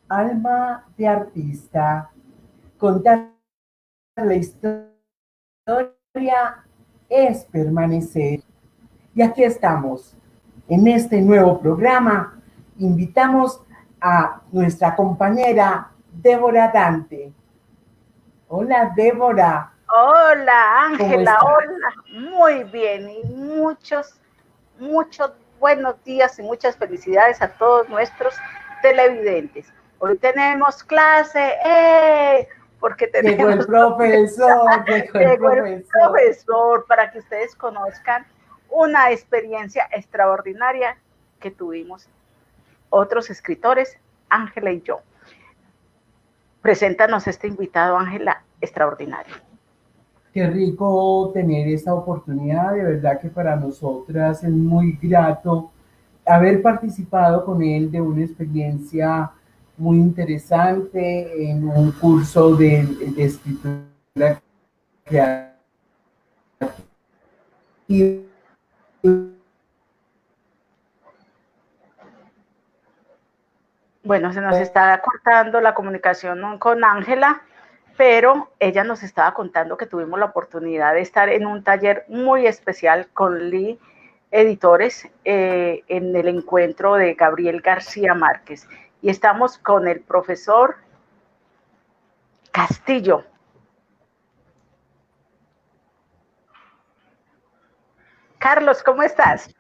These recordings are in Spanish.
Alma de artista, contar la historia es permanecer. Y aquí estamos, en este nuevo programa, invitamos a nuestra compañera Débora Dante. Hola Débora, Hola ¿cómo Ángela, estás? hola, muy bien y muchos buenos días y muchas felicidades a todos nuestros televidentes. Hoy tenemos clase, porque Llegó el tenemos, profesor, llegó el llegó el profesor. profesor para que ustedes conozcan una experiencia extraordinaria que tuvimos otros escritores, Ángela y yo. Preséntanos este invitado, Ángela, extraordinario. Qué rico tener esta oportunidad, de verdad que para nosotras es muy grato haber participado con él de una experiencia muy interesante en un curso de escritura creativa. Bueno, se nos está cortando la comunicación con Ángela, pero ella nos estaba contando que tuvimos la oportunidad de estar en un taller muy especial con Lee Editores en el encuentro de Gabriel García Márquez. Y estamos con el profesor Castillo. Carlos, ¿cómo estás?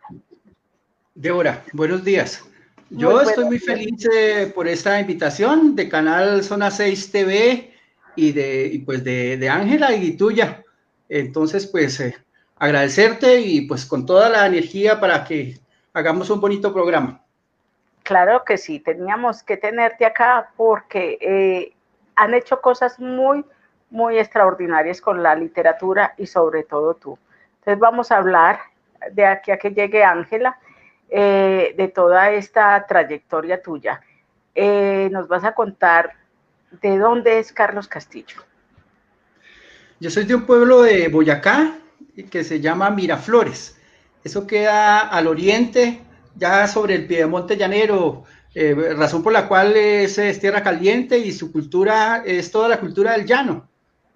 Débora, buenos días. Muy Yo estoy buenos muy días. feliz por esta invitación de Canal Zona 6 TV y de Ángela y tuya. Entonces, pues agradecerte y pues con toda la energía para que hagamos un bonito programa. Claro que sí, teníamos que tenerte acá porque han hecho cosas muy extraordinarias con la literatura y sobre todo tú. Entonces vamos a hablar de aquí a que llegue Ángela, de toda esta trayectoria tuya. Nos vas a contar de dónde es Carlos Castillo. Yo soy de un pueblo de Boyacá que se llama Miraflores. Eso queda al oriente, ya sobre el piedemonte llanero, razón por la cual es tierra caliente y su cultura es toda la cultura del llano.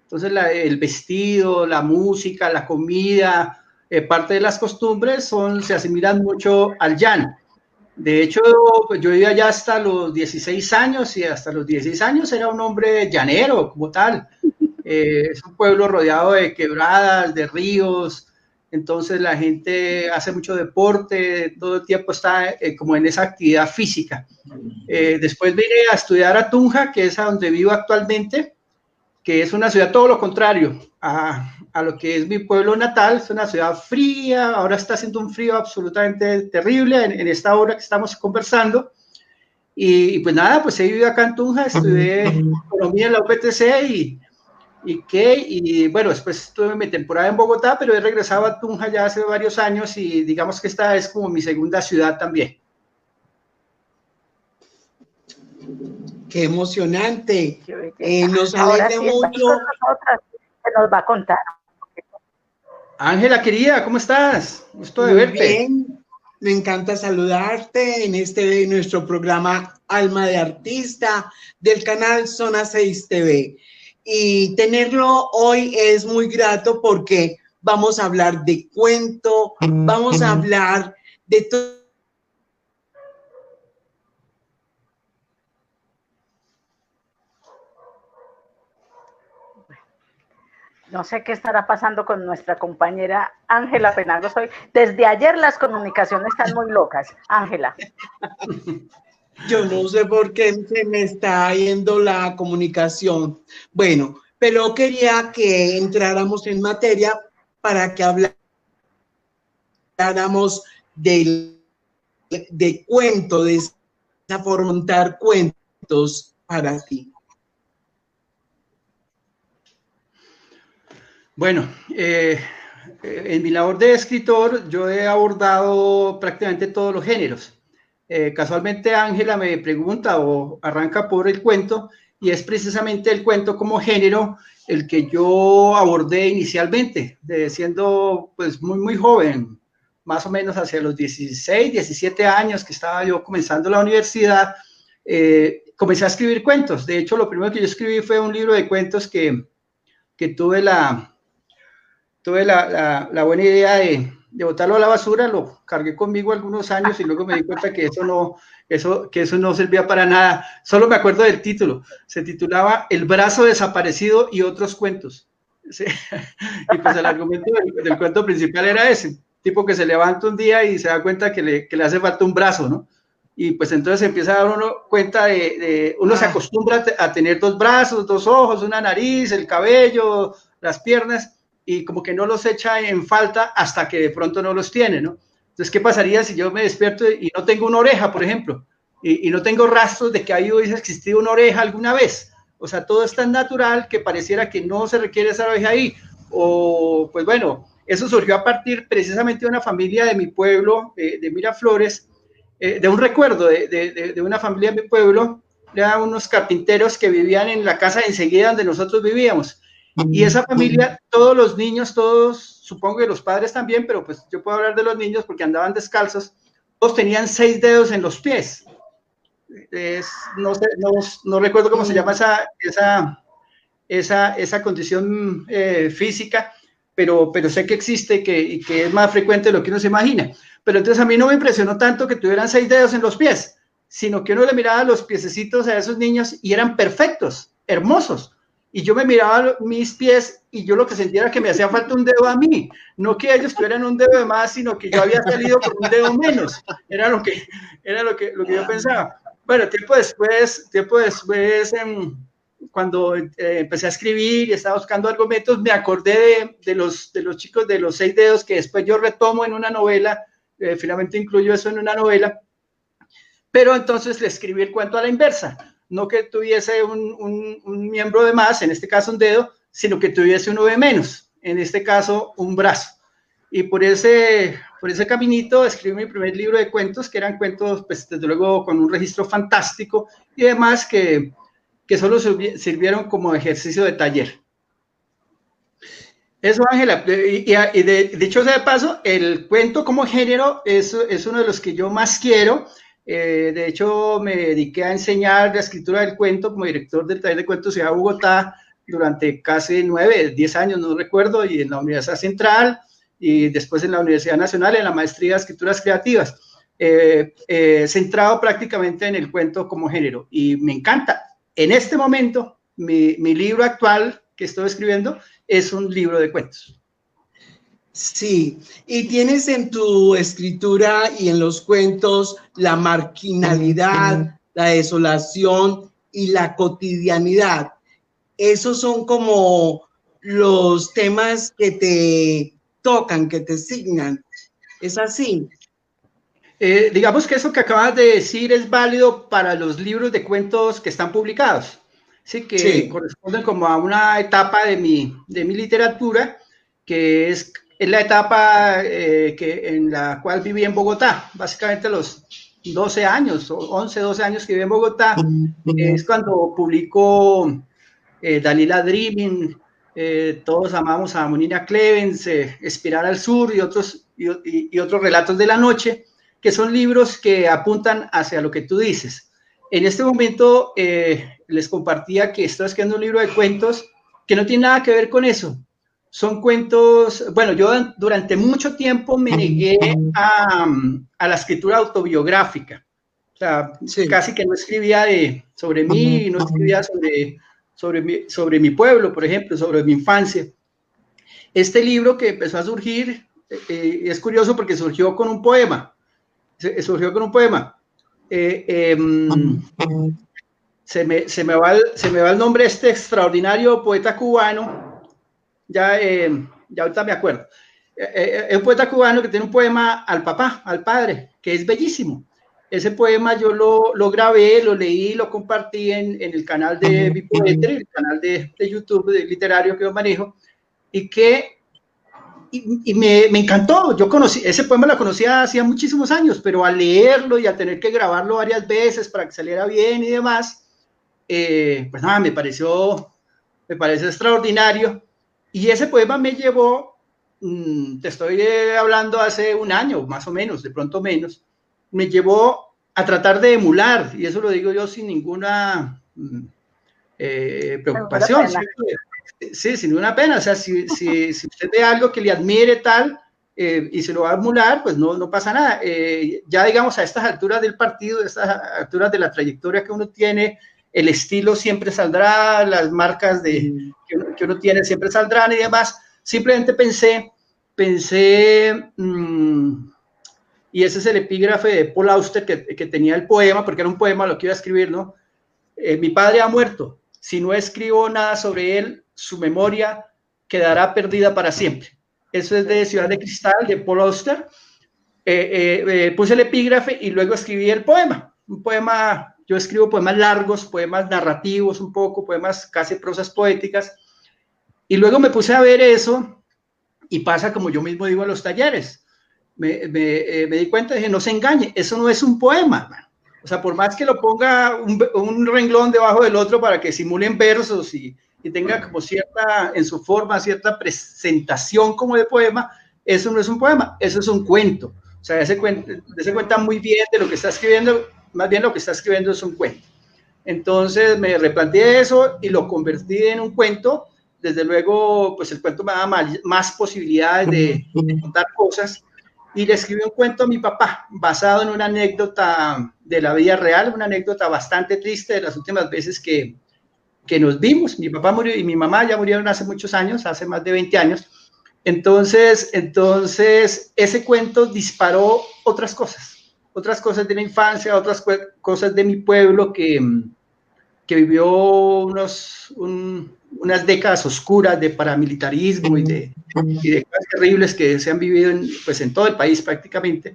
Entonces el vestido, la música, la comida, parte de las costumbres se asimilan mucho al llano. De hecho, yo vivía allá hasta los 16 años y hasta los 16 años era un hombre llanero como tal. Es un pueblo rodeado de quebradas, de ríos, entonces la gente hace mucho deporte, todo el tiempo está como en esa actividad física. Después vine a estudiar a Tunja, que es a donde vivo actualmente, que es una ciudad todo lo contrario a lo que es mi pueblo natal. Es una ciudad fría, ahora está haciendo un frío absolutamente terrible en esta hora que estamos conversando. Y pues nada, pues he vivido acá en Tunja, estudié economía en la UPTC y bueno, después tuve mi temporada en Bogotá, pero he regresado a Tunja ya hace varios años y digamos que esta es como mi segunda ciudad también. Qué emocionante. Qué belleza. Nos Ahora alegra sí está aquí con mucho. nosotras, que nos va a contar. Ángela, querida, ¿cómo estás? Gusto de Muy verte. bien. Me encanta saludarte en nuestro programa Alma de Artista del canal Zona 6 TV. Y tenerlo hoy es muy grato porque vamos a hablar de cuento, vamos a hablar de todo. No sé qué estará pasando con nuestra compañera Ángela Penagos hoy. Desde ayer las comunicaciones están muy locas. Ángela. Yo no sé por qué se me está yendo la comunicación. Bueno, pero quería que entráramos en materia para que habláramos de cuento, de esa forma cuentos para ti. Bueno, en mi labor de escritor yo he abordado prácticamente todos los géneros. Casualmente Ángela me pregunta o arranca por el cuento y es precisamente el cuento como género el que yo abordé inicialmente, siendo pues muy joven, más o menos hacia los 16, 17 años que estaba yo comenzando la universidad. comencé a escribir cuentos. De hecho, lo primero que yo escribí fue un libro de cuentos que tuve la buena idea de botarlo a la basura, lo cargué conmigo algunos años y luego me di cuenta que eso no servía para nada. Solo me acuerdo del título. Se titulaba El brazo desaparecido y otros cuentos. Sí. Y pues el argumento del cuento principal era ese, tipo que se levanta un día y se da cuenta que le hace falta un brazo, ¿no? Y pues entonces empieza a dar uno cuenta uno se acostumbra a tener dos brazos, dos ojos, una nariz, el cabello, las piernas, y como que no los echa en falta hasta que de pronto no los tiene, ¿no? Entonces, ¿qué pasaría si yo me despierto y no tengo una oreja, por ejemplo? Y no tengo rastros de que ahí hubiese existido una oreja alguna vez. O sea, todo es tan natural que pareciera que no se requiere esa oreja ahí. O, pues bueno, eso surgió a partir precisamente de una familia de mi pueblo, de Miraflores, de un recuerdo de una familia de mi pueblo, eran unos carpinteros que vivían en la casa enseguida donde nosotros vivíamos. Y esa familia, todos los niños, todos, supongo que los padres también, pero pues yo puedo hablar de los niños porque andaban descalzos, todos tenían 6 dedos en los pies. No recuerdo cómo se llama esa condición física, pero sé que existe y que es más frecuente de lo que uno se imagina. Pero entonces a mí no me impresionó tanto que tuvieran 6 dedos en los pies, sino que uno le miraba los piececitos a esos niños y eran perfectos, hermosos. Y yo me miraba mis pies y yo lo que sentía era que me hacía falta un dedo a mí. No que ellos tuvieran un dedo de más, sino que yo había salido con un dedo menos. Era lo que yo pensaba. Bueno, tiempo después cuando empecé a escribir y estaba buscando argumentos, me acordé de los chicos de los 6 dedos que después yo retomo en una novela, finalmente incluyo eso en una novela, pero entonces le escribí el cuento a la inversa, no que tuviese un miembro de más, en este caso un dedo, sino que tuviese uno de menos, en este caso un brazo. Y por ese caminito escribí mi primer libro de cuentos, que eran cuentos, pues desde luego con un registro fantástico y demás que solo sirvieron como ejercicio de taller. Eso, Ángela, y de dicho sea de paso, el cuento como género es uno de los que yo más quiero. De hecho, me dediqué a enseñar la escritura del cuento como director del taller de cuentos Ciudad de Bogotá durante casi 9, 10 años, no recuerdo, y en la Universidad Central, y después en la Universidad Nacional, en la maestría de escrituras creativas, centrado prácticamente en el cuento como género, y me encanta. En este momento, mi libro actual que estoy escribiendo es un libro de cuentos. Sí, y tienes en tu escritura y en los cuentos la marginalidad, la desolación y la cotidianidad. Esos son como los temas que te tocan, que te signan. ¿Es así? Digamos que eso que acabas de decir es válido para los libros de cuentos que están publicados, ¿sí? Que sí, corresponden como a una etapa de mi literatura, que es la etapa en la cual viví en Bogotá, básicamente los 12 años, 11, 12 años que viví en Bogotá, es cuando publicó Dalila Dreaming, Todos amamos a Monina Clevens, Espiral al Sur y otros relatos de la noche, que son libros que apuntan hacia lo que tú dices. En este momento les compartía que estoy escribiendo un libro de cuentos que no tiene nada que ver con eso. Son cuentos, bueno, yo durante mucho tiempo me negué a la escritura autobiográfica. O sea, sí, casi que no escribía sobre mí, no escribía sobre mi pueblo, por ejemplo, sobre mi infancia. Este libro que empezó a surgir, es curioso porque surgió con un poema. Se me va el nombre de este extraordinario poeta cubano, ya ahorita me acuerdo. Es un poeta cubano que tiene un poema al papá, al padre, que es bellísimo. Ese poema yo lo grabé, lo leí, lo compartí en el canal de Bipoetry, el canal de YouTube literario que yo manejo, y me encantó. Yo conocí, ese poema lo conocía hacía muchísimos años, pero al leerlo y a tener que grabarlo varias veces para que saliera bien y demás, pues nada, me pareció extraordinario. Y ese poema me llevó, te estoy hablando hace un año, más o menos, de pronto menos, me llevó a tratar de emular, y eso lo digo yo sin ninguna preocupación, sí, sin ninguna pena. O sea, si usted ve algo que le admire tal y se lo va a emular, pues no pasa nada. Ya digamos a estas alturas del partido, a estas alturas de la trayectoria que uno tiene, el estilo siempre saldrá, las marcas que uno tiene siempre saldrán y demás. Simplemente pensé, y ese es el epígrafe de Paul Auster que tenía el poema, porque era un poema lo que iba a escribir, ¿no? Mi padre ha muerto. Si no escribo nada sobre él, su memoria quedará perdida para siempre. Eso es de Ciudad de Cristal, de Paul Auster. Puse el epígrafe y luego escribí el poema. Un poema, yo escribo poemas largos, poemas narrativos un poco, poemas casi prosas poéticas. Y luego me puse a ver eso y pasa como yo mismo digo en los talleres. Me di cuenta y dije, no se engañe, eso no es un poema, man. O sea, por más que lo ponga un renglón debajo del otro para que simulen versos y tenga como cierta, en su forma, cierta presentación como de poema, eso no es un poema, eso es un cuento. O sea, se cuenta muy bien de lo que está escribiendo, más bien lo que está escribiendo es un cuento. Entonces me replanteé eso y lo convertí en un cuento. Desde luego, pues el cuento me da más posibilidades de contar cosas. Y le escribí un cuento a mi papá, basado en una anécdota de la vida real, una anécdota bastante triste de las últimas veces que nos vimos. Mi papá murió y mi mamá ya murieron hace muchos años, hace más de 20 años. Entonces ese cuento disparó otras cosas de la infancia, otras cosas de mi pueblo que vivió unas décadas oscuras de paramilitarismo y de cosas terribles que se han vivido en todo el país prácticamente.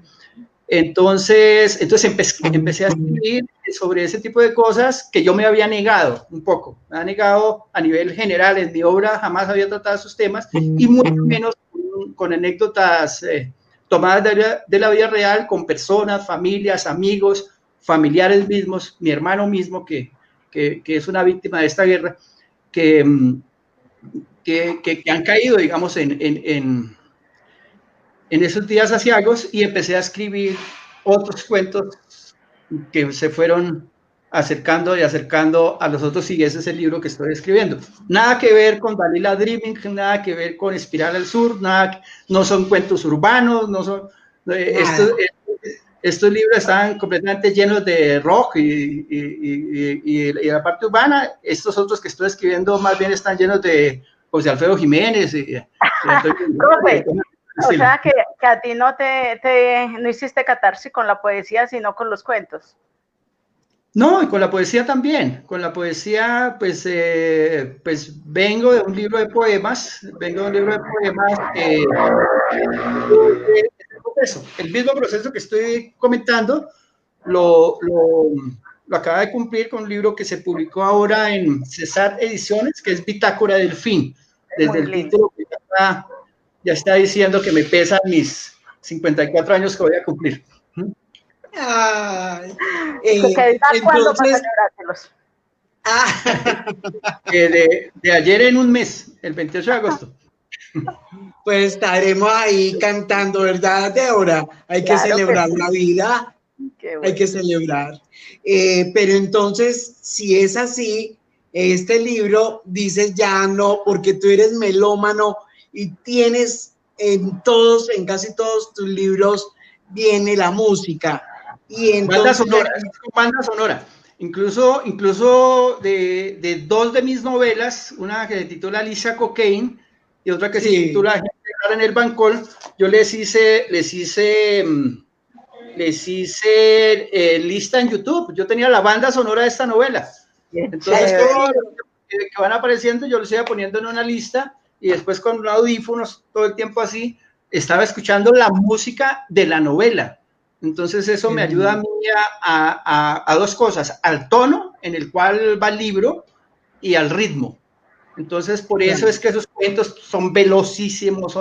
Entonces empecé a escribir sobre ese tipo de cosas que yo me había negado un poco. Me había negado a nivel general. En mi obra jamás había tratado esos temas y mucho menos con anécdotas tomadas de la vida real con personas, familias, amigos, familiares mismos, mi hermano mismo que es una víctima de esta guerra, que han caído, digamos, en esos días aciagos, y empecé a escribir otros cuentos que se fueron acercando a los otros, y ese es el libro que estoy escribiendo. Nada que ver con Dalila Dreaming, nada que ver con Espiral al Sur, no son cuentos urbanos, no son... Estos libros están completamente llenos de rock y la parte urbana. Estos otros que estoy escribiendo más bien están llenos de José Alfredo Jiménez. O sea que a ti no no hiciste catarsis con la poesía, sino con los cuentos. No, y con la poesía también. Con la poesía, pues vengo de un libro de poemas. El mismo proceso que estoy comentando lo acaba de cumplir con un libro que se publicó ahora en Cesar Ediciones, que es Bitácora del Fin. Desde el título que ya está diciendo que me pesan mis 54 años que voy a cumplir. ¿Cuándo vas a celebrárselos? De ayer en un mes, el 28 de agosto. Pues estaremos ahí cantando, ¿verdad, Débora? Hay que celebrar la vida, hay que celebrar. Pero entonces, si es así, este libro dices ya no, porque tú eres melómano y tienes en casi todos tus libros viene la música. Y entonces, banda sonora. Incluso de dos de mis novelas, una que se titula Alicia Cocaine y otra que se titula Gente rara en el Bancol, yo les hice lista en YouTube. Yo tenía la banda sonora de esta novela. Entonces, todo lo que van apareciendo, yo los iba poniendo en una lista, y después con audífonos, todo el tiempo así, estaba escuchando la música de la novela. Entonces eso me ayuda a mí a dos cosas: al tono en el cual va el libro y al ritmo. Entonces por eso es que esos cuentos son velocísimos,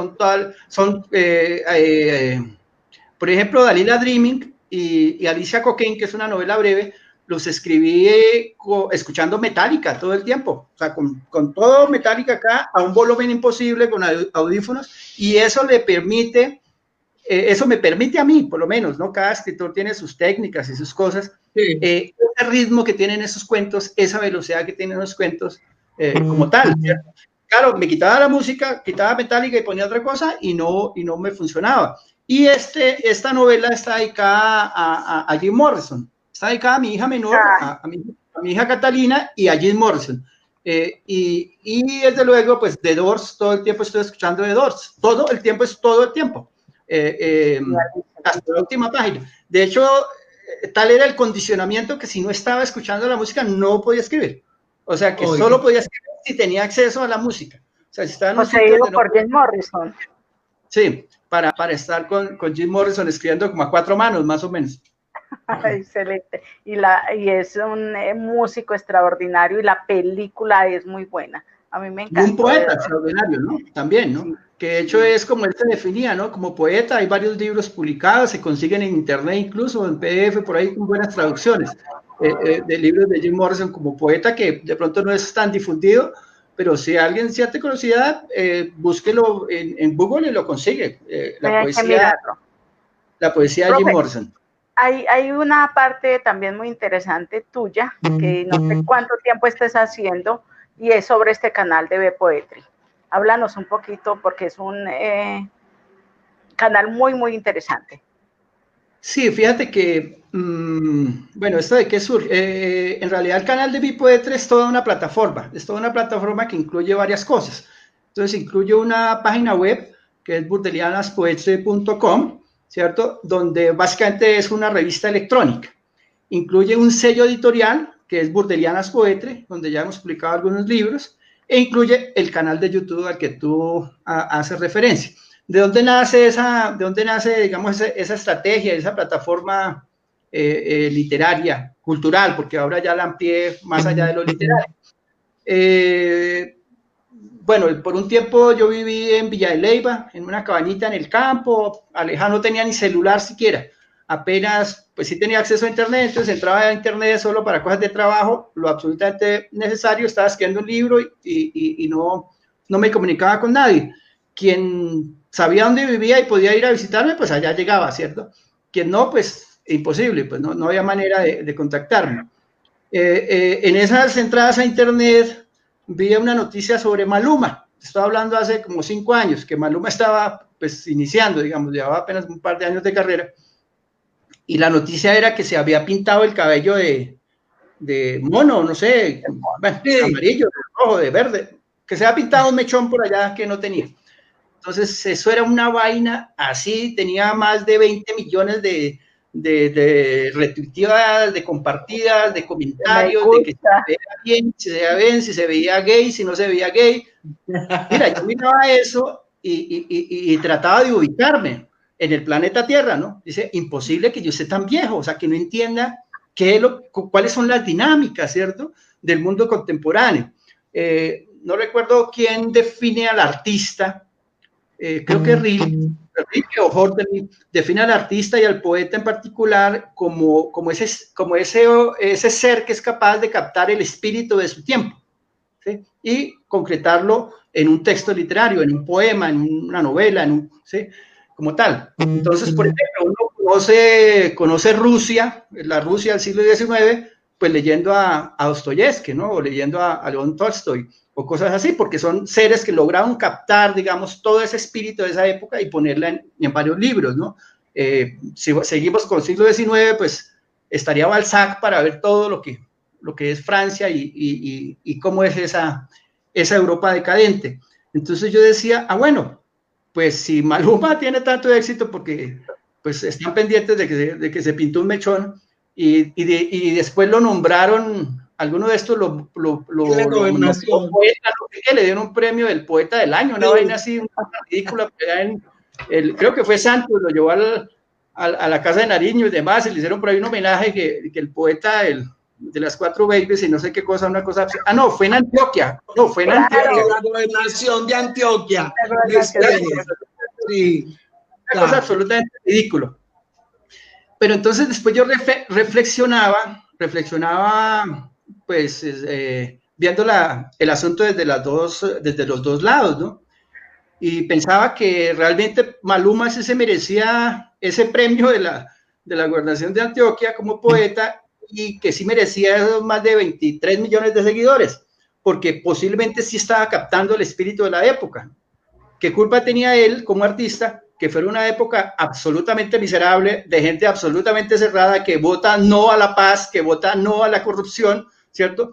por ejemplo, Dalila Dreaming y Alicia Cocaine, que es una novela breve, los escribí escuchando Metallica todo el tiempo, o sea, con todo Metallica acá, a un volumen imposible, con audífonos, y eso le permite eso me permite a mí, por lo menos, ¿no? Cada escritor tiene sus técnicas y sus cosas. Sí. Ese ritmo que tienen esos cuentos, esa velocidad que tienen los cuentos, como tal, ¿cierto? Claro, me quitaba la música, quitaba Metallica y ponía otra cosa y no me funcionaba. Y esta novela está dedicada a Jim Morrison, está dedicada a mi hija menor, a mi hija Catalina y a Jim Morrison. Y desde luego, pues The Doors, todo el tiempo estoy escuchando The Doors, todo el tiempo es todo el tiempo, hasta la última página. De hecho, tal era el condicionamiento que si no estaba escuchando la música no podía escribir. O sea, que solo podía escribir si tenía acceso a la música. O sea, si estaba en un sitio donde por Jim Morrison. Sí, para estar con Jim Morrison escribiendo como a 4 manos, más o menos. Excelente. Y es un músico extraordinario y la película es muy buena. A mí me encanta. Un poeta extraordinario, ¿no? También, ¿no? Sí. Que de hecho es como él se definía, ¿no? Como poeta. Hay varios libros publicados, se consiguen en internet incluso, en PDF, por ahí con buenas traducciones de libros de Jim Morrison como poeta, que de pronto no es tan difundido, pero si alguien siente curiosidad, búsquelo en Google y lo consigue. La poesía de Jim Morrison. Hay una parte también muy interesante tuya, que no sé cuánto tiempo estés haciendo, y es sobre este canal de Poetry. Háblanos un poquito, porque es un canal muy, muy interesante. Sí, fíjate que, bueno, ¿esto de qué surge? En realidad el canal de Poetry es toda una plataforma que incluye varias cosas. Entonces incluye una página web que es burdelianaspoetry.com, ¿cierto? Donde básicamente es una revista electrónica. Incluye un sello editorial que es Burdelianas Poetry, donde ya hemos publicado algunos libros, e incluye el canal de YouTube al que tú haces referencia. ¿De dónde nace digamos, esa estrategia, esa plataforma literaria, cultural? Porque ahora ya la amplié más allá de lo literario. Bueno, por un tiempo yo viví en Villa de Leyva, en una cabañita en el campo. Aleja no tenía ni celular siquiera. Apenas, pues sí tenía acceso a internet, entonces entraba a internet solo para cosas de trabajo, lo absolutamente necesario. Estaba escribiendo un libro y no me comunicaba con nadie. Quien sabía dónde vivía y podía ir a visitarme, pues allá llegaba, ¿cierto? Quien no, pues imposible, pues no había manera de contactarme. En esas entradas a internet vi una noticia sobre Maluma. Estoy hablando hace como 5 años, que Maluma estaba pues iniciando, digamos, llevaba apenas un par de años de carrera, y la noticia era que se había pintado el cabello de mono, no sé, bueno, de amarillo, de rojo, de verde, que se había pintado un mechón por allá que no tenía. Entonces eso era una vaina así, tenía más de 20 millones de retuiteadas, de compartidas, de comentarios, de que se veía bien, si se veía gay, si no se veía gay. Mira, yo miraba eso y trataba de ubicarme en el planeta Tierra, ¿no? Dice, imposible que yo esté tan viejo, o sea, que no entienda cuáles son las dinámicas, ¿cierto?, del mundo contemporáneo. No recuerdo quién define al artista, creo que Rilke o Horton define al artista y al poeta en particular como ese ser que es capaz de captar el espíritu de su tiempo, ¿sí? Y concretarlo en un texto literario, en un poema, en una novela, ¿sí?, como tal. Entonces, por ejemplo, uno conoce Rusia, la Rusia del siglo XIX, pues leyendo a Dostoyevsky, ¿no? O leyendo a León Tolstoy, o cosas así, porque son seres que lograron captar, digamos, todo ese espíritu de esa época y ponerla en varios libros, ¿no? Si seguimos con el siglo XIX, pues estaría Balzac para ver todo lo que es Francia y cómo es esa Europa decadente. Entonces yo decía, bueno, pues si Maluma tiene tanto éxito porque pues están pendientes de que se pintó un mechón y después lo nombraron, alguno de estos lo poeta, le dieron un premio del poeta del año, una vaina así, una ridícula, creo que fue Santos, lo llevó a la casa de Nariño y demás, y le hicieron por ahí un homenaje que el poeta de las 4 babies y no sé qué cosa, una cosa, no, fue en Antioquia, la gobernación de Antioquia, sí, una cosa absolutamente ridícula. Pero entonces después yo reflexionaba, pues, viendo el asunto desde los dos lados, ¿no? y pensaba que realmente Maluma sí se merecía ese premio de la Gobernación de Antioquia como poeta, y que sí merecía esos más de 23 millones de seguidores, porque posiblemente sí estaba captando el espíritu de la época. ¿Qué culpa tenía él como artista que fuera una época absolutamente miserable, de gente absolutamente cerrada, que vota no a la paz, que vota no a la corrupción, ¿cierto?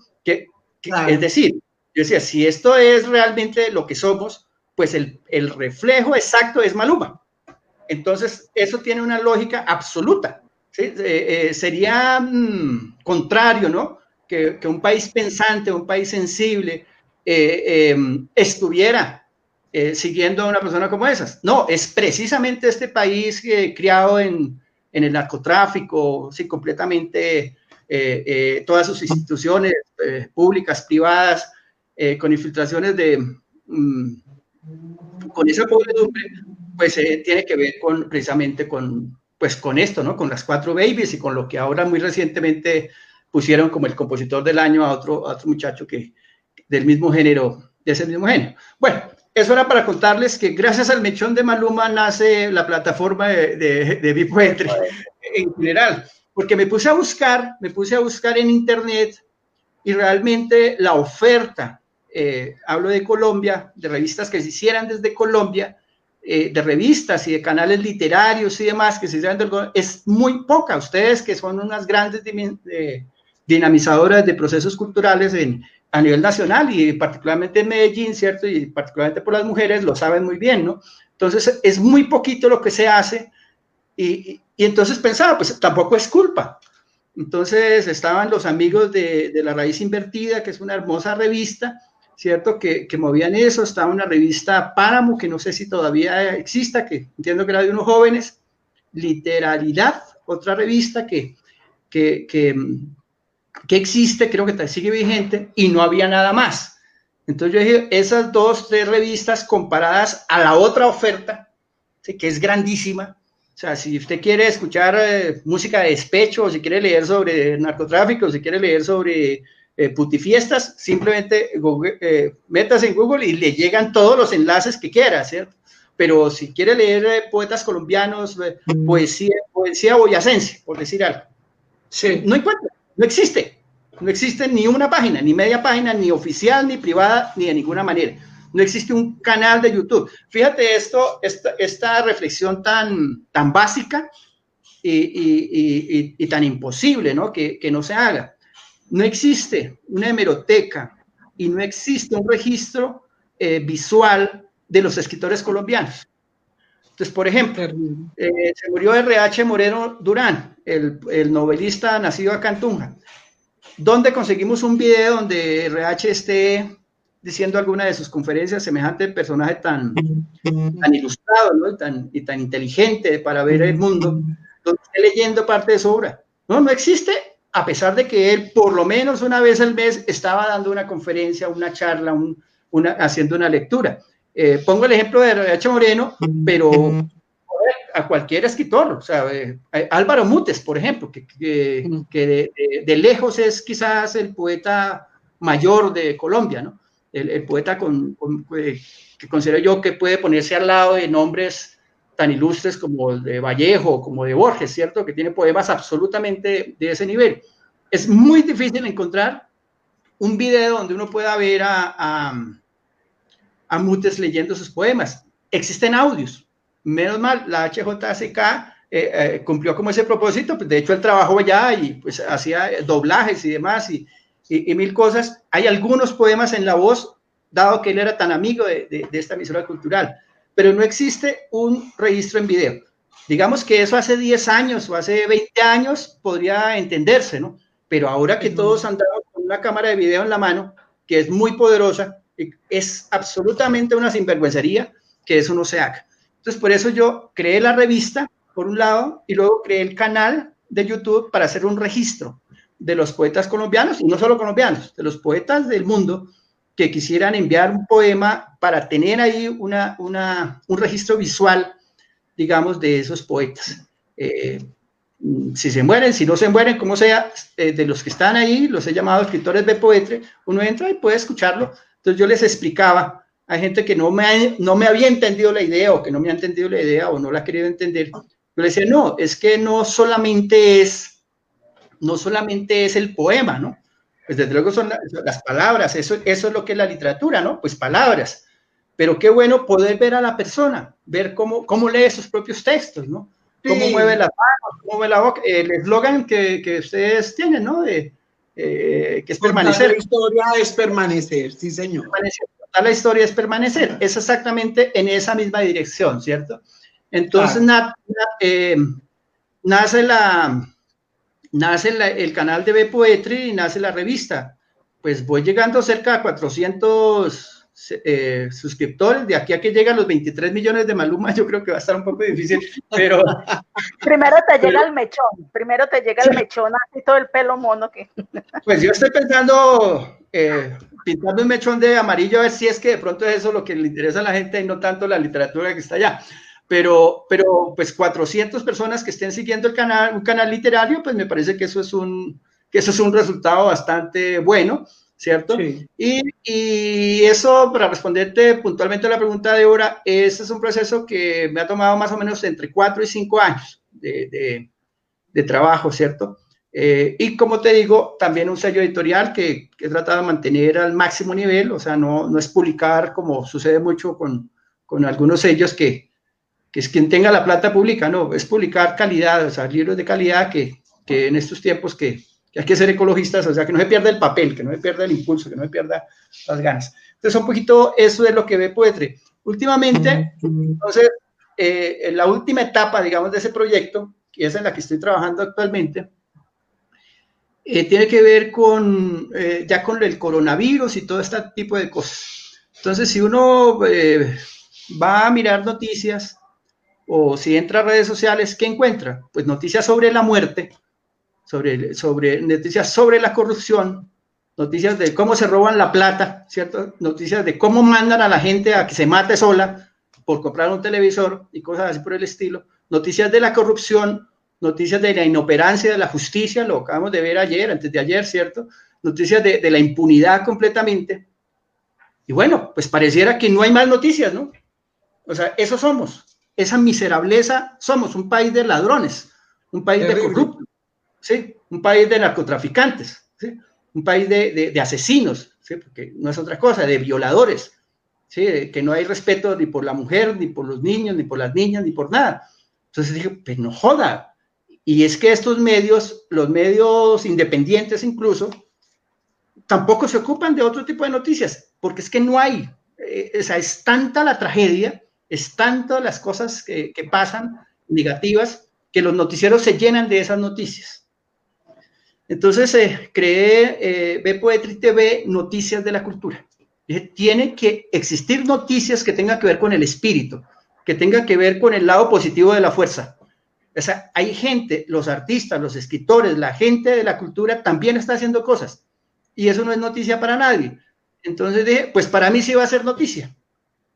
Claro. Es decir, yo decía, si esto es realmente lo que somos, pues el reflejo exacto es Maluma. Entonces, eso tiene una lógica absoluta, ¿sí? Sería contrario, ¿no? Que un país pensante, un país sensible, estuviera siguiendo a una persona como esas. No, es precisamente este país criado en el narcotráfico, sí, completamente, todas sus instituciones públicas, privadas, con infiltraciones con esa podredumbre, pues tiene que ver precisamente con esto, ¿no? Con las 4 Babies y con lo que ahora muy recientemente pusieron como el compositor del año a otro muchacho del mismo género, de ese mismo género. Bueno, eso era para contarles que gracias al mechón de Maluma nace la plataforma de Bipoetry en general, porque me puse a buscar en internet, y realmente la oferta, hablo de Colombia, de revistas que se hicieran desde Colombia, de revistas y de canales literarios y demás que se hicieran es muy poca. Ustedes, que son unas grandes dinamizadoras de procesos culturales a nivel nacional y particularmente en Medellín, ¿cierto? Y particularmente por las mujeres, lo saben muy bien, ¿no? Entonces, es muy poquito lo que se hace, y entonces pensaba, pues tampoco es culpa. Entonces estaban los amigos de La Raíz Invertida, que es una hermosa revista, ¿cierto? Que movían eso. Estaba una revista Páramo, que no sé si todavía exista, que entiendo que era de unos jóvenes. Literalidad, otra revista que existe, creo que sigue vigente, y no había nada más. Entonces yo dije, esas 2, 3 revistas comparadas a la otra oferta, ¿sí? Que es grandísima. O sea, si usted quiere escuchar música de despecho, o si quiere leer sobre narcotráfico, o si quiere leer sobre putifiestas, simplemente métase en Google y le llegan todos los enlaces que quiera, ¿cierto? Pero si quiere leer poetas colombianos, poesía boyacense, por decir algo, sí, no encuentra, no existe ni una página, ni media página, ni oficial, ni privada, ni de ninguna manera. No existe un canal de YouTube. Fíjate esta reflexión tan básica y tan imposible, ¿no? Que no se haga. No existe una hemeroteca y no existe un registro visual de los escritores colombianos. Entonces, por ejemplo, se murió R.H. Moreno Durán, el novelista nacido acá en Tunja. ¿Dónde conseguimos un video donde R.H. esté diciendo alguna de sus conferencias, semejante personaje tan ilustrado, ¿no? y tan inteligente para ver el mundo, donde esté leyendo parte de su obra? No existe, a pesar de que él por lo menos una vez al mes estaba dando una conferencia, una charla, haciendo una lectura. Pongo el ejemplo de R.H. Moreno, pero a cualquier escritor, o sea, Álvaro Mutes, por ejemplo, que de lejos es quizás el poeta mayor de Colombia, ¿no? El poeta que considero yo que puede ponerse al lado de nombres tan ilustres como el de Vallejo, como de Borges, ¿cierto? Que tiene poemas absolutamente de ese nivel. Es muy difícil encontrar un video donde uno pueda ver a Mutes leyendo sus poemas. Existen audios. Menos mal, la HJCK cumplió como ese propósito. Pues de hecho, él trabajó allá y pues hacía doblajes y demás y mil cosas. Hay algunos poemas en la voz, dado que él era tan amigo de esta emisora cultural, pero no existe un registro en video. Digamos que eso hace 10 años o hace 20 años podría entenderse, ¿no? Pero ahora que todos andamos con una cámara de video en la mano, que es muy poderosa, es absolutamente una sinvergüencería que eso no se haga. Entonces, por eso yo creé la revista, por un lado, y luego creé el canal de YouTube para hacer un registro de los poetas colombianos, y no solo colombianos, de los poetas del mundo que quisieran enviar un poema para tener ahí un registro visual, digamos, de esos poetas. Si se mueren, si no se mueren, como sea, de los que están ahí, los he llamado escritores de poetry, uno entra y puede escucharlo. Entonces yo les explicaba hay gente que no me había entendido la idea, o que no me ha entendido la idea, o no la ha querido entender. Yo le decía, no, es que no solamente es el poema, ¿no? Pues desde luego son las palabras, eso es lo que es la literatura, ¿no? Pues palabras. Pero qué bueno poder ver a la persona, ver cómo lee sus propios textos, ¿no? Cómo mueve las manos, cómo mueve la boca. El eslogan que ustedes tienen, ¿no? Que es permanecer. La historia es permanecer, sí, señor. La historia es permanecer. Es exactamente en esa misma dirección, ¿cierto? Entonces, claro. Nace el canal de Be Poetry y nace la revista. Pues voy llegando cerca de 400 suscriptores. De aquí a que llegan los 23 millones de Maluma, yo creo que va a estar un poco difícil, pero... Primero te llega el mechón, así todo el pelo mono que... Pues yo estoy pensando pintando un mechón de amarillo, a ver si es que de pronto es eso lo que le interesa a la gente y no tanto la literatura que está allá. Pero pues 400 personas que estén siguiendo el canal, un canal literario, pues me parece que eso es un resultado bastante bueno, ¿cierto? Sí. Y eso, para responderte puntualmente a la pregunta de Ora, ese es un proceso que me ha tomado más o menos entre 4 y 5 años de trabajo, ¿cierto? Y como te digo, también un sello editorial que he tratado de mantener al máximo nivel, o sea, no es publicar como sucede mucho con algunos sellos que es quien tenga la plata publica, no, es publicar calidad, o sea, libros de calidad que en estos tiempos que hay que ser ecologistas, o sea, que no se pierda el papel, que no se pierda el impulso, que no se pierda las ganas. Entonces, un poquito eso es lo que Be Poetry. Últimamente, entonces, la última etapa, digamos, de ese proyecto, que es en la que estoy trabajando actualmente, tiene que ver ya con el coronavirus y todo este tipo de cosas. Entonces, si uno va a mirar noticias, o si entra a redes sociales, ¿qué encuentra? Pues noticias sobre la muerte, noticias sobre la corrupción, noticias de cómo se roban la plata, ¿cierto? Noticias de cómo mandan a la gente a que se mate sola por comprar un televisor y cosas así por el estilo, noticias de la corrupción, noticias de la inoperancia de la justicia, lo acabamos de ver ayer, antes de ayer, ¿cierto? Noticias de la impunidad completamente. Y bueno, pues pareciera que no hay más noticias, ¿no? O sea, eso somos. Esa miserableza, somos un país de ladrones, un país de corruptos, ¿sí? Un país de narcotraficantes, ¿sí? Un país de asesinos, ¿sí? Porque no es otra cosa, de violadores, ¿sí? Que no hay respeto ni por la mujer, ni por los niños, ni por las niñas, ni por nada. Entonces dije, pues no joda. Y es que estos medios, los medios independientes incluso, tampoco se ocupan de otro tipo de noticias, porque es que no hay, o sea, es tanta la tragedia, es tanto las cosas que pasan negativas, que los noticieros se llenan de esas noticias. Entonces creé Be Poetry TV, Noticias de la Cultura. Dije, tiene que existir noticias que tengan que ver con el espíritu, que tengan que ver con el lado positivo de la fuerza. O sea, hay gente, los artistas, los escritores, la gente de la cultura también está haciendo cosas, y eso no es noticia para nadie. Entonces dije, pues para mí sí va a ser noticia.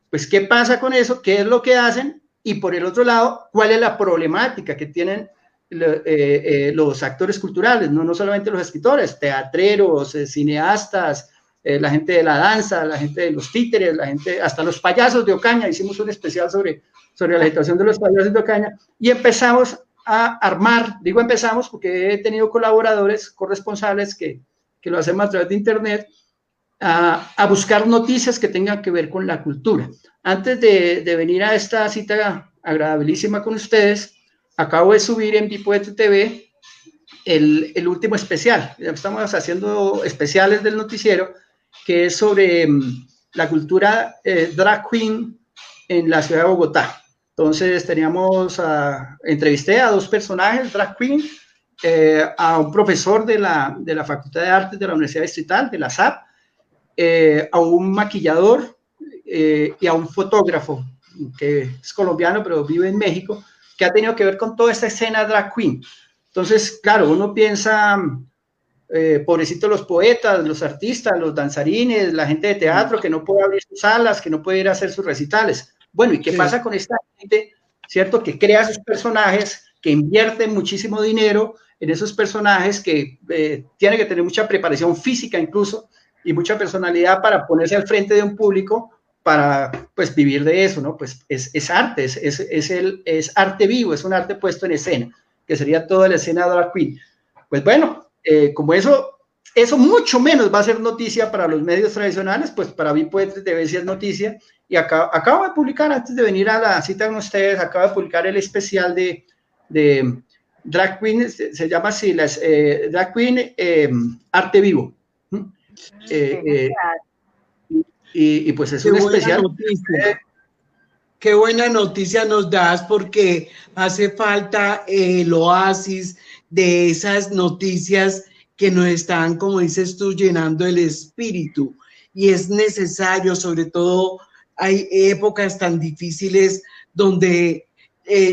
Pues, ¿qué pasa con eso? ¿Qué es lo que hacen? Y por el otro lado, ¿cuál es la problemática que tienen los actores culturales? No solamente los escritores, teatreros, cineastas, la gente de la danza, la gente de los títeres, la gente, hasta los payasos de Ocaña. Hicimos un especial sobre la situación de los payasos de Ocaña y empezamos a armar, digo empezamos porque he tenido colaboradores, corresponsales que lo hacemos a través de internet, a buscar noticias que tengan que ver con la cultura. Antes de venir a esta cita agradabilísima con ustedes, acabo de subir en Be Poetry TV el último especial. Estamos haciendo especiales del noticiero, que es sobre la cultura drag queen en la ciudad de Bogotá. Entonces entrevisté a 2 personajes drag queen, a un profesor de la Facultad de Artes de la Universidad Distrital, de la SAP, a un maquillador y a un fotógrafo que es colombiano pero vive en México, que ha tenido que ver con toda esta escena drag queen. Entonces, claro, uno piensa, pobrecitos los poetas, los artistas, los danzarines, la gente de teatro que no puede abrir sus salas, que no puede ir a hacer sus recitales. Bueno, ¿y qué pasa con esta gente, cierto? Que crea sus personajes, que invierte muchísimo dinero en esos personajes, que tiene que tener mucha preparación física incluso, y mucha personalidad para ponerse al frente de un público, para pues vivir de eso, ¿no? Pues es arte, es arte vivo, es un arte puesto en escena, que sería toda la escena drag queen. Pues bueno, como eso mucho menos va a ser noticia para los medios tradicionales, pues para mí pues debe ser noticia, y acabo de publicar, antes de venir a la cita con ustedes, acabo de publicar el especial de Drag Queen, se llama así, Drag Queen Arte Vivo. Y pues es un especial. Qué buena noticia nos das, porque hace falta el oasis de esas noticias que nos están, como dices tú, llenando el espíritu. Y es necesario, sobre todo, hay épocas tan difíciles donde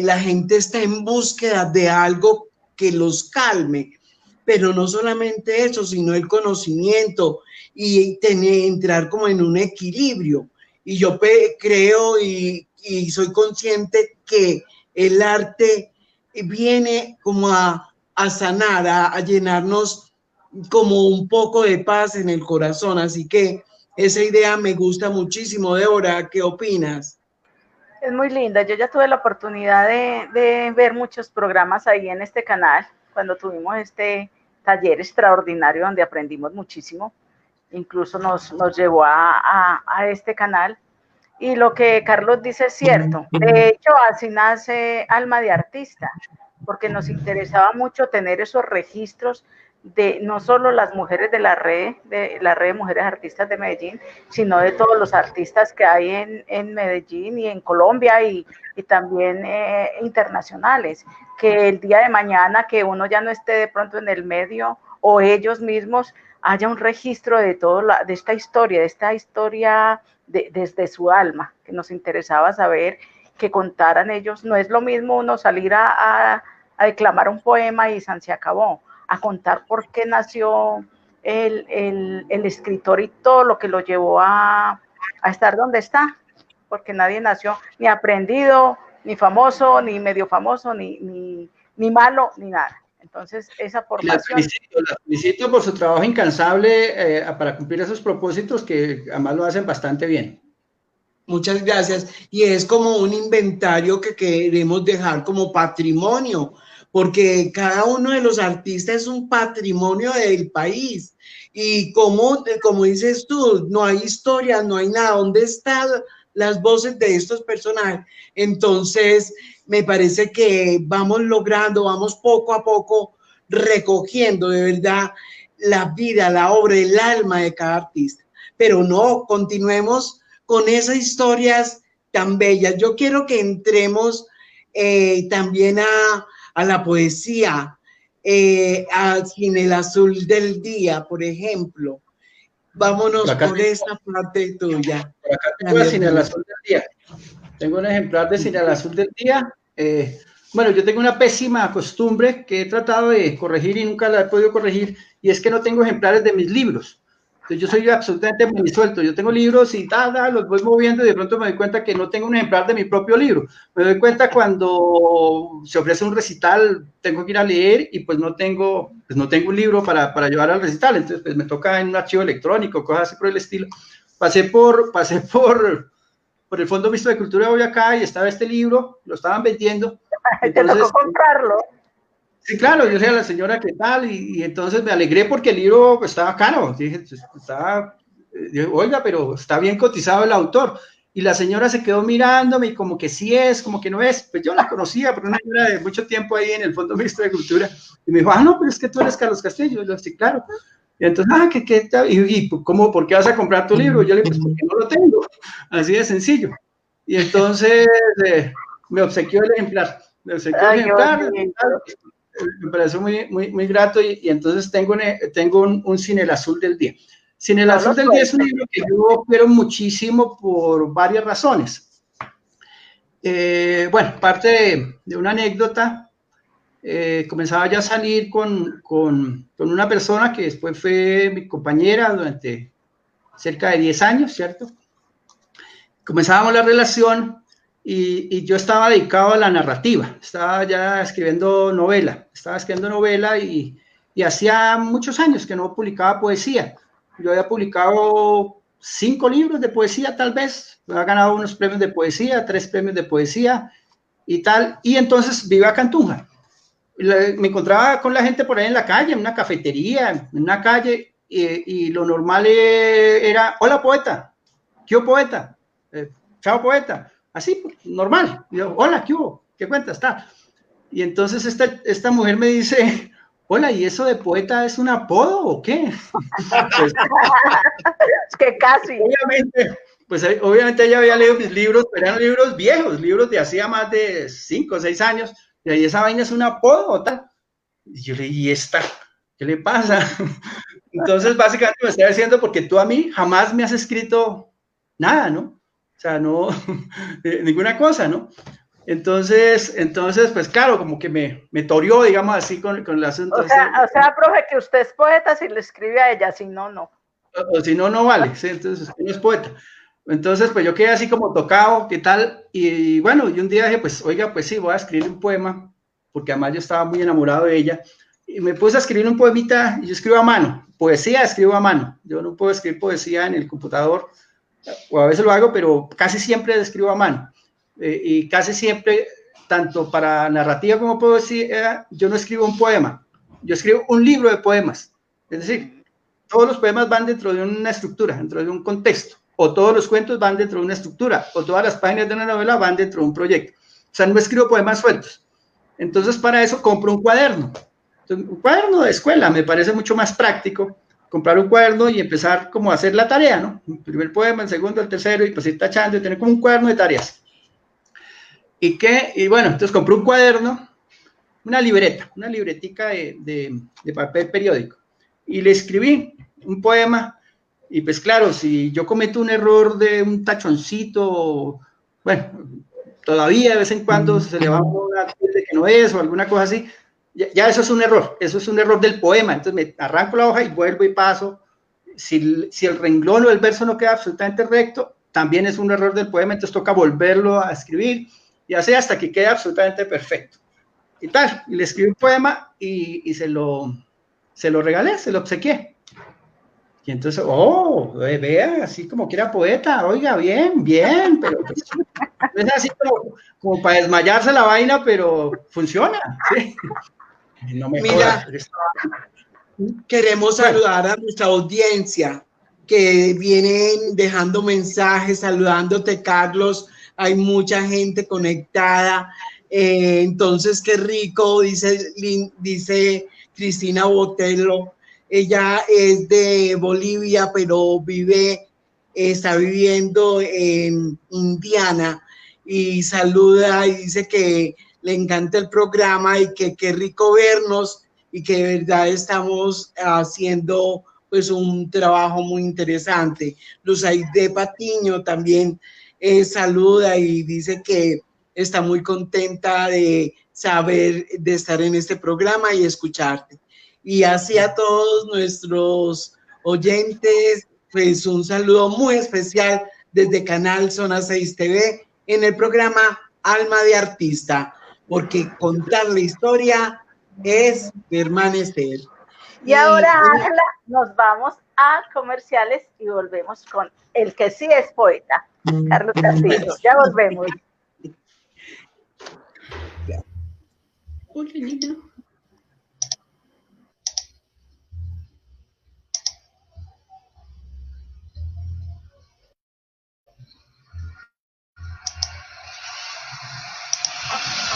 la gente está en búsqueda de algo que los calme. Pero no solamente eso, sino el conocimiento y entrar como en un equilibrio. Y yo creo y soy consciente que el arte viene como a sanar, a llenarnos como un poco de paz en el corazón. Así que esa idea me gusta muchísimo. Débora, ¿qué opinas? Es muy linda. Yo ya tuve la oportunidad de ver muchos programas ahí en este canal, cuando tuvimos este taller extraordinario donde aprendimos muchísimo. Incluso nos llevó a este canal. Y lo que Carlos dice es cierto. De hecho, así nace Alma de Artista, porque nos interesaba mucho tener esos registros de no solo las mujeres de la red de Mujeres Artistas de Medellín, sino de todos los artistas que hay en Medellín y en Colombia y también internacionales, que el día de mañana que uno ya no esté de pronto en el medio o ellos mismos, haya un registro de de esta historia desde su alma, que nos interesaba saber, que contaran ellos. No es lo mismo uno salir a declamar un poema y se acabó, a contar por qué nació el escritor y todo lo que lo llevó a estar donde está, porque nadie nació ni aprendido, ni famoso, ni medio famoso, ni malo, ni nada. Entonces, esa formación... La felicito por su trabajo incansable para cumplir esos propósitos, que además lo hacen bastante bien. Muchas gracias. Y es como un inventario que queremos dejar como patrimonio, porque cada uno de los artistas es un patrimonio del país. Y como dices tú, no hay historia, no hay nada. ¿Dónde están las voces de estos personajes? Entonces, me parece que vamos logrando, vamos poco a poco recogiendo de verdad la vida, la obra, el alma de cada artista. Pero no, continuemos con esas historias tan bellas. Yo quiero que entremos también a la poesía, Sin el azul del día, por ejemplo. Vámonos por esa parte tuya. Por acá tengo Sin el azul del día. Tengo un ejemplar de Sin el azul del día. Bueno, yo tengo una pésima costumbre que he tratado de corregir y nunca la he podido corregir, y es que no tengo ejemplares de mis libros. Entonces yo soy absolutamente muy suelto. Yo tengo libros y los voy moviendo, y de pronto me doy cuenta que no tengo un ejemplar de mi propio libro. Me doy cuenta cuando se ofrece un recital, tengo que ir a leer y pues no tengo un libro para llevar al recital. Entonces pues me toca en un archivo electrónico, cosas así por el estilo. Pasé por el Fondo Mixto de Cultura de Boyacá y estaba este libro, lo estaban vendiendo. Entonces, ¿te tocó comprarlo? Sí, claro, yo le dije a la señora qué tal, y entonces me alegré porque el libro estaba caro. Dije, oiga, pero está bien cotizado el autor. Y la señora se quedó mirándome y como que sí es, como que no es. Pues yo la conocía, pero una señora de mucho tiempo ahí en el Fondo Mixto de Cultura. Y me dijo, no, pero es que tú eres Carlos Castillo. Yo le dije, sí, claro. Y entonces, ¿cómo, por qué vas a comprar tu libro? Yo le dije, pues porque no lo tengo. Así de sencillo. Y entonces me obsequió el ejemplar. Me pareció muy grato, y entonces tengo un Sin el azul del día. Sin el azul del día es un libro que yo quiero muchísimo por varias razones. Bueno, parte de una anécdota. Comenzaba ya a salir con una persona que después fue mi compañera durante cerca de 10 años, ¿cierto? Comenzábamos la relación y yo estaba dedicado a la narrativa, estaba ya escribiendo novela y hacía muchos años que no publicaba poesía. Yo había publicado 5 libros de poesía tal vez, ha ganado unos premios de poesía, 3 premios de poesía y tal, y entonces vive acá en Tunja. Me encontraba con la gente por ahí en la calle, en una cafetería, en una calle, y lo normal era, hola poeta, ¿qué hubo poeta? Chao poeta, así, normal. Y yo, hola, ¿qué hubo? ¿Qué cuentas? Está. Y entonces esta mujer me dice, hola, ¿y eso de poeta es un apodo o qué? Pues, es que casi. Obviamente ella había leído mis libros, pero eran libros viejos, libros de hacía más de 5 o 6 años, y ahí esa vaina es un apodo o tal. Y yo le dije, ¿y esta? ¿Qué le pasa? Entonces, básicamente me está diciendo, porque tú a mí jamás me has escrito nada, ¿no? O sea, no, ninguna cosa, ¿no? Entonces, pues claro, como que me toreó, digamos así, con el asunto. O sea, profe, que usted es poeta si le escribe a ella, si no, no. O si no, no vale, ¿sí? Entonces usted no es poeta. Entonces, pues yo quedé así como tocado, ¿qué tal? Y bueno, y un día dije, pues, oiga, pues sí, voy a escribir un poema, porque además yo estaba muy enamorado de ella, y me puse a escribir un poemita, y yo escribo a mano, poesía escribo a mano, yo no puedo escribir poesía en el computador, o a veces lo hago, pero casi siempre escribo a mano, y casi siempre, tanto para narrativa como poesía, yo no escribo un poema, yo escribo un libro de poemas, es decir, todos los poemas van dentro de una estructura, dentro de un contexto, o todos los cuentos van dentro de una estructura, o todas las páginas de una novela van dentro de un proyecto. O sea, no escribo poemas sueltos. Entonces, para eso compro un cuaderno. Entonces, un cuaderno de escuela me parece mucho más práctico, comprar un cuaderno y empezar como a hacer la tarea, ¿no? El primer poema, el segundo, el tercero, y pues ir tachando y tener como un cuaderno de tareas. Y bueno, entonces compré un cuaderno, una libretica de papel periódico, y le escribí un poema. Y pues claro, si yo cometo un error de un tachoncito, bueno, todavía de vez en cuando se le va una tilde que no es o alguna cosa así, ya eso es un error del poema. Entonces me arranco la hoja y vuelvo y paso. Si el renglón o el verso no queda absolutamente recto, también es un error del poema, entonces toca volverlo a escribir y así hasta que quede absolutamente perfecto. Y tal, y le escribí un poema y se lo regalé, se lo obsequié. Y entonces, vea, así como que era poeta, oiga, bien, pero pues, no es así como para desmayarse la vaina, pero funciona, ¿sí? No me Mira, queremos saludar a nuestra audiencia que vienen dejando mensajes, saludándote, Carlos. Hay mucha gente conectada. Entonces, qué rico, dice Cristina Botelo. Ella es de Bolivia, pero está viviendo en Indiana y saluda y dice que le encanta el programa y que qué rico vernos y que de verdad estamos haciendo pues un trabajo muy interesante. Luzaide Patiño también saluda y dice que está muy contenta de saber, de estar en este programa y escucharte. Y así a todos nuestros oyentes, pues un saludo muy especial desde Canal Zona 6 TV en el programa Alma de Artista, porque contar la historia es permanecer. Y ahora, Ángela, nos vamos a comerciales y volvemos con el que sí es poeta, Carlos Castillo. Ya volvemos.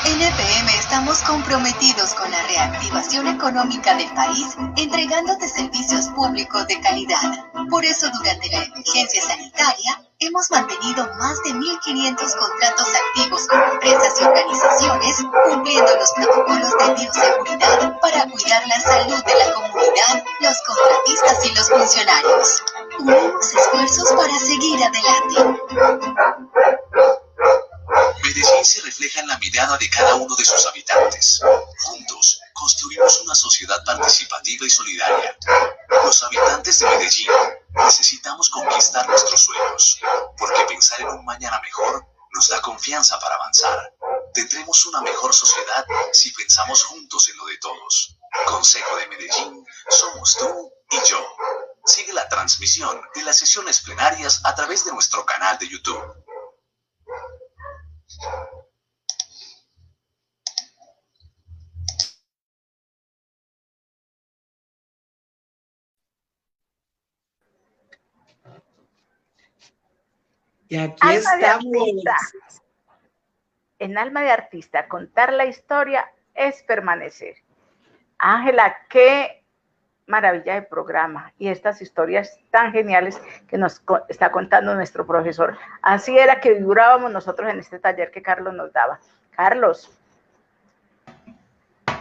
En EPM estamos comprometidos con la reactivación económica del país, entregándote servicios públicos de calidad. Por eso, durante la emergencia sanitaria, hemos mantenido más de 1.500 contratos activos con empresas y organizaciones, cumpliendo los protocolos de bioseguridad para cuidar la salud de la comunidad, los contratistas y los funcionarios. Unimos esfuerzos para seguir adelante. Medellín se refleja en la mirada de cada uno de sus habitantes. Juntos, construimos una sociedad participativa y solidaria. Los habitantes de Medellín necesitamos conquistar nuestros sueños, porque pensar en un mañana mejor nos da confianza para avanzar. Tendremos una mejor sociedad si pensamos juntos en lo de todos. Consejo de Medellín, somos tú y yo. Sigue la transmisión de las sesiones plenarias a través de nuestro canal de YouTube. Y aquí estamos. En Alma de Artista, contar la historia es permanecer. Ángela, qué maravilla de programa y estas historias tan geniales que nos está contando nuestro profesor. Así era que vibrábamos nosotros en este taller que Carlos nos daba. Carlos,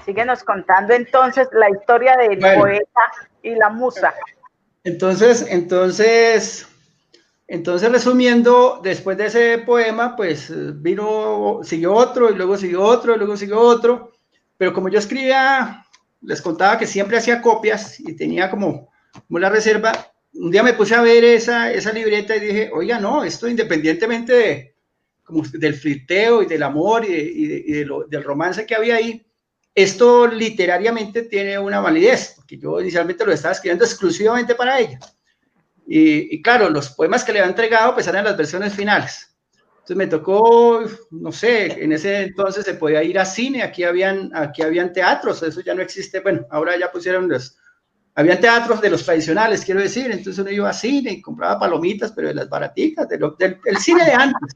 síguenos contando entonces la historia del poeta y la musa. Entonces, resumiendo, después de ese poema, pues siguió otro, y luego siguió otro, y luego siguió otro, pero como yo escribía, les contaba que siempre hacía copias y tenía como la reserva, un día me puse a ver esa libreta y dije, oiga, no, esto independientemente del flirteo y del amor del romance que había ahí, esto literariamente tiene una validez, porque yo inicialmente lo estaba escribiendo exclusivamente para ella. Y claro, los poemas que le había entregado pues eran las versiones finales. Entonces me tocó, no sé, en ese entonces se podía ir a cine, aquí habían teatros, eso ya no existe, bueno, ahora ya pusieron habían teatros de los tradicionales, quiero decir, entonces uno iba a cine y compraba palomitas, pero de las baraticas, del cine de antes.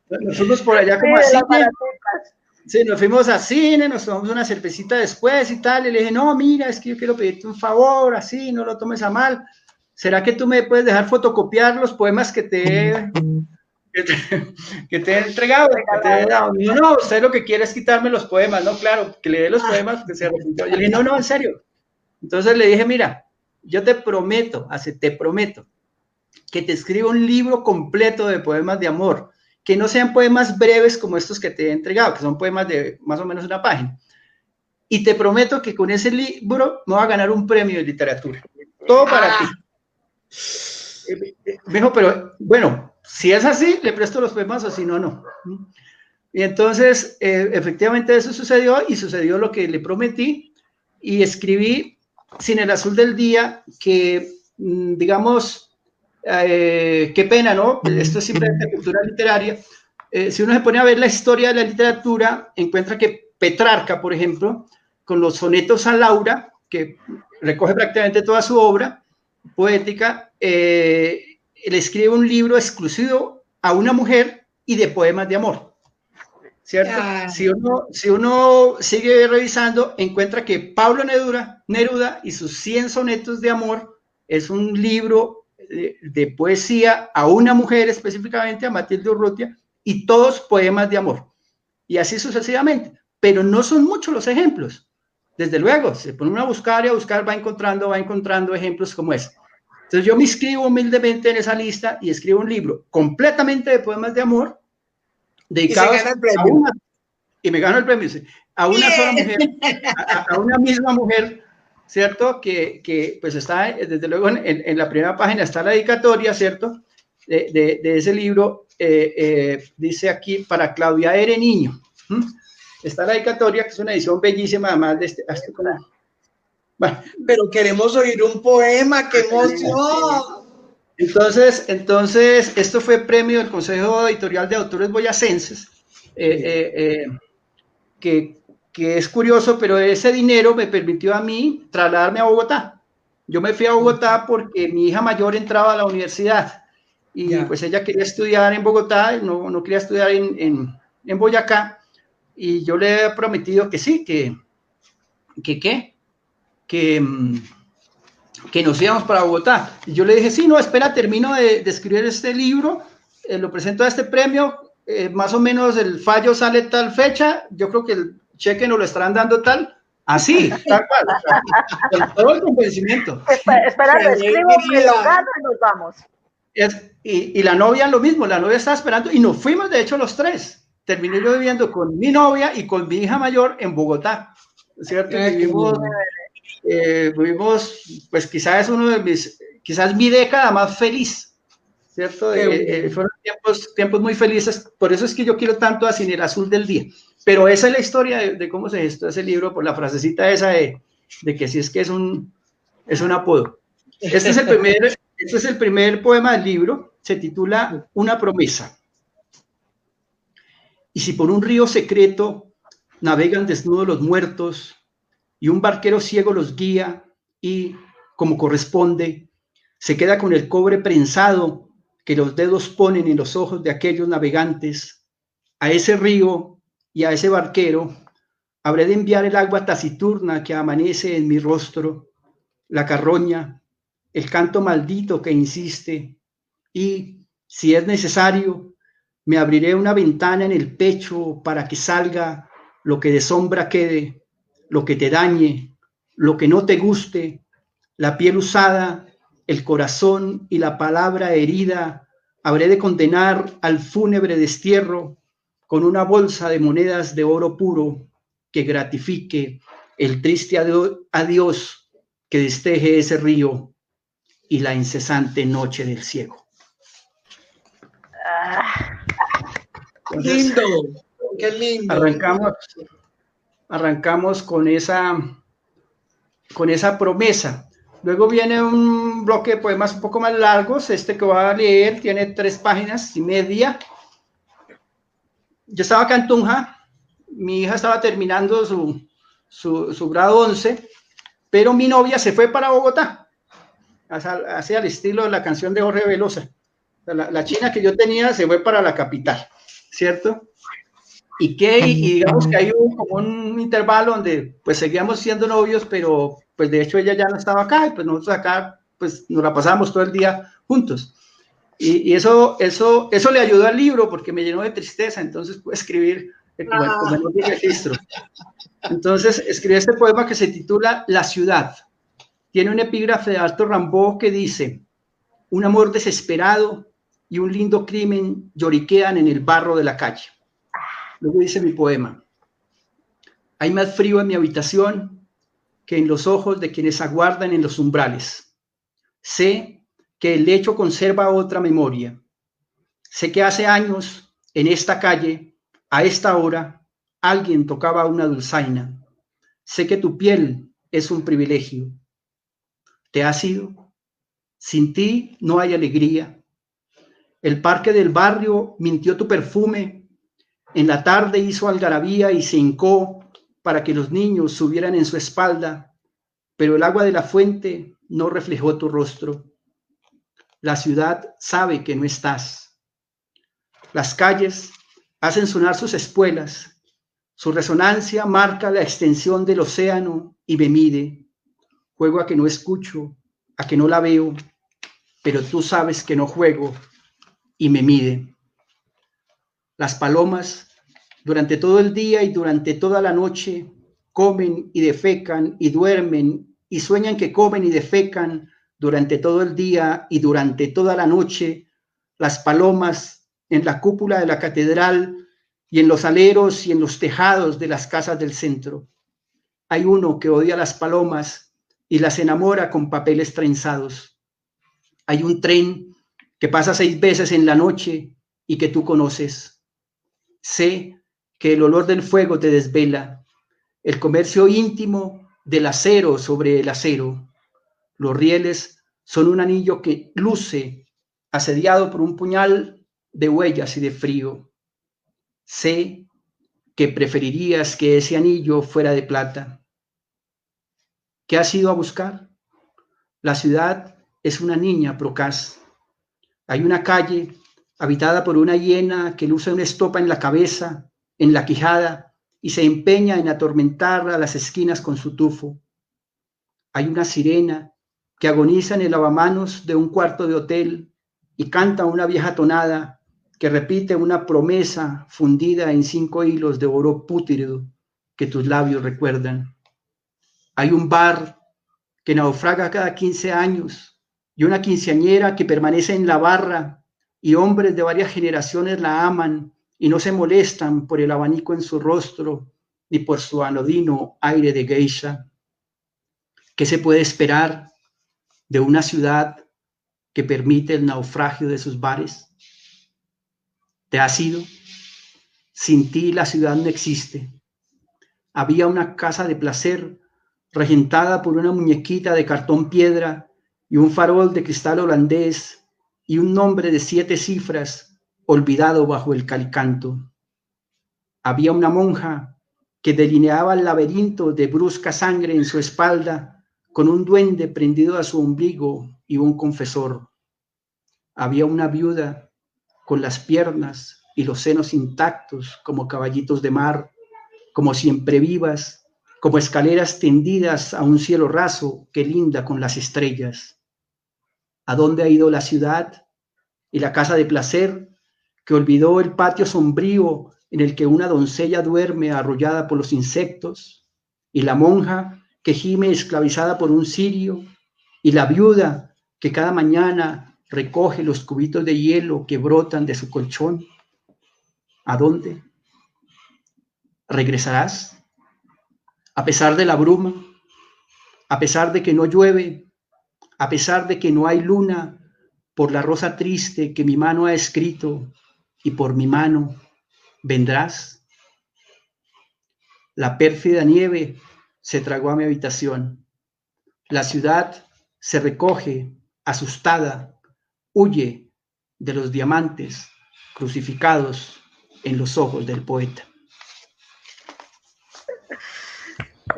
Nos fuimos por allá como a cine. Sí, nos fuimos a cine, nos tomamos una cervecita después y tal, y le dije, no, mira, es que yo quiero pedirte un favor, así, no lo tomes a mal. ¿Será que tú me puedes dejar fotocopiar los poemas que te he entregado? No, usted lo que quiere es quitarme los poemas, no, claro, que le dé los poemas, que se arrepintió. Yo le dije, no, en serio. Entonces le dije, mira, yo te prometo que te escribo un libro completo de poemas de amor, que no sean poemas breves como estos que te he entregado, que son poemas de más o menos una página. Y te prometo que con ese libro me voy a ganar un premio de literatura. Todo para ti. Me dijo, pero bueno, si es así, le presto los poemas o si no, no. Y entonces, efectivamente eso sucedió y sucedió lo que le prometí y escribí Sin el azul del día, que digamos, qué pena, ¿no? Esto es simplemente cultura literaria. Si uno se pone a ver la historia de la literatura, encuentra que Petrarca, por ejemplo, con los sonetos a Laura, que recoge prácticamente toda su obra poética, le escribe un libro exclusivo a una mujer y de poemas de amor, ¿cierto? Si uno sigue revisando, encuentra que Pablo Neruda y sus 100 sonetos de amor es un libro de poesía a una mujer específicamente, a Matilde Urrutia, y todos poemas de amor, y así sucesivamente, pero no son muchos los ejemplos. Desde luego, se pone uno a buscar y a buscar, va encontrando ejemplos como ese. Entonces yo me inscribo humildemente en esa lista y escribo un libro completamente de poemas de amor, dedicados y me gano el premio, sí, a una sola mujer, a una misma mujer, ¿cierto? Que pues está, desde luego, en la primera página está la dedicatoria, ¿cierto? De ese libro, dice aquí, para Claudia R. Niño. Está la dedicatoria, que es una edición bellísima, además de este bueno. Pero queremos oír un poema, ¡qué emoción! Entonces, esto fue premio del Consejo Editorial de Autores Boyacenses, que es curioso, pero ese dinero me permitió a mí trasladarme a Bogotá. Yo me fui a Bogotá porque mi hija mayor entraba a la universidad y pues ella quería estudiar en Bogotá, no quería estudiar en Boyacá, y yo le he prometido que sí, que nos íbamos para Bogotá. Y yo le dije, sí, no, espera, termino de escribir este libro, lo presento a este premio, más o menos el fallo sale tal fecha, yo creo que el cheque nos lo estarán dando tal, así, tal cual, o sea, con todo el convencimiento. Espera, lo escribo, me lo gano y nos vamos. Y la novia lo mismo, la novia estaba esperando y nos fuimos, de hecho, los tres. Terminé yo viviendo con mi novia y con mi hija mayor en Bogotá, ¿cierto? Vivimos, pues quizás mi década más feliz, ¿cierto? Fueron tiempos muy felices, por eso es que yo quiero tanto a Sin el azul del día, pero esa es la historia de cómo se gestó ese libro, por la frasecita esa de que si es que es un apodo. Este es el primer poema del libro. Se titula Una promesa. Y si por un río secreto navegan desnudos los muertos y un barquero ciego los guía y, como corresponde, se queda con el cobre prensado que los dedos ponen en los ojos de aquellos navegantes, a ese río y a ese barquero habré de enviar el agua taciturna que amanece en mi rostro, la carroña, el canto maldito que insiste, y, si es necesario, me abriré una ventana en el pecho para que salga lo que de sombra quede, lo que te dañe, lo que no te guste, la piel usada, el corazón y la palabra herida. Habré de condenar al fúnebre destierro con una bolsa de monedas de oro puro que gratifique el triste adiós que desteje ese río y la incesante noche del ciego. Lindo, qué lindo. Arrancamos con esa promesa. Luego viene un bloque de poemas un poco más largos. Este que voy a leer tiene 3 páginas y media. Yo estaba acá en Tunja, mi hija estaba terminando su grado 11, pero mi novia se fue para Bogotá, hacia el estilo de la canción de Jorge Velosa. La china que yo tenía se fue para la capital, ¿cierto? Y digamos que hay como un intervalo donde pues seguíamos siendo novios, pero pues de hecho ella ya no estaba acá y pues nosotros acá pues nos la pasábamos todo el día juntos. Y eso le ayudó al libro porque me llenó de tristeza, entonces pude escribir como en un registro. Entonces escribí este poema que se titula La ciudad. Tiene un epígrafe de Alto Rimbaud que dice: un amor desesperado y un lindo crimen lloriquean en el barro de la calle. Luego dice mi poema: hay más frío en mi habitación que en los ojos de quienes aguardan en los umbrales. Sé que el lecho conserva otra memoria. Sé que hace años, en esta calle, a esta hora, alguien tocaba una dulzaina. Sé que tu piel es un privilegio. ¿Te has ido? Sin ti no hay alegría. El parque del barrio mintió tu perfume. En la tarde hizo algarabía y se hincó para que los niños subieran en su espalda, pero el agua de la fuente no reflejó tu rostro. La ciudad sabe que no estás. Las calles hacen sonar sus espuelas. Su resonancia marca la extensión del océano y me mide. Juego a que no escucho, a que no la veo, pero tú sabes que no juego y me mide. Las palomas, durante todo el día y durante toda la noche, comen y defecan y duermen y sueñan que comen y defecan durante todo el día y durante toda la noche. Las palomas en la cúpula de la catedral y en los aleros y en los tejados de las casas del centro. Hay uno que odia las palomas y las enamora con papeles trenzados. Hay un tren que pasa 6 veces en la noche y que tú conoces. Sé que el olor del fuego te desvela, el comercio íntimo del acero sobre el acero. Los rieles son un anillo que luce asediado por un puñal de huellas y de frío. Sé que preferirías que ese anillo fuera de plata. ¿Qué has ido a buscar? La ciudad es una niña procaz. Hay una calle habitada por una hiena que luce una estopa en la cabeza, en la quijada, y se empeña en atormentar a las esquinas con su tufo. Hay una sirena que agoniza en el lavamanos de un cuarto de hotel y canta una vieja tonada que repite una promesa fundida en 5 hilos de oro pútrido que tus labios recuerdan. Hay un bar que naufraga cada 15 años y una quinceañera que permanece en la barra y hombres de varias generaciones la aman y no se molestan por el abanico en su rostro ni por su anodino aire de geisha. ¿Qué se puede esperar de una ciudad que permite el naufragio de sus bares? ¿Te has ido? Sin ti la ciudad no existe. Había una casa de placer regentada por una muñequita de cartón piedra y un farol de cristal holandés y un nombre de 7 cifras olvidado bajo el calicanto. Había una monja que delineaba el laberinto de brusca sangre en su espalda con un duende prendido a su ombligo y un confesor. Había una viuda con las piernas y los senos intactos como caballitos de mar, como siempre vivas, como escaleras tendidas a un cielo raso que linda con las estrellas. ¿A dónde ha ido la ciudad y la casa de placer que olvidó el patio sombrío en el que una doncella duerme arrollada por los insectos, y la monja que gime esclavizada por un cirio, y la viuda que cada mañana recoge los cubitos de hielo que brotan de su colchón? ¿A dónde? ¿Regresarás? A pesar de la bruma, a pesar de que no llueve, a pesar de que no hay luna, por la rosa triste que mi mano ha escrito, y por mi mano vendrás. La pérfida nieve se tragó a mi habitación. La ciudad se recoge, asustada, huye de los diamantes crucificados en los ojos del poeta.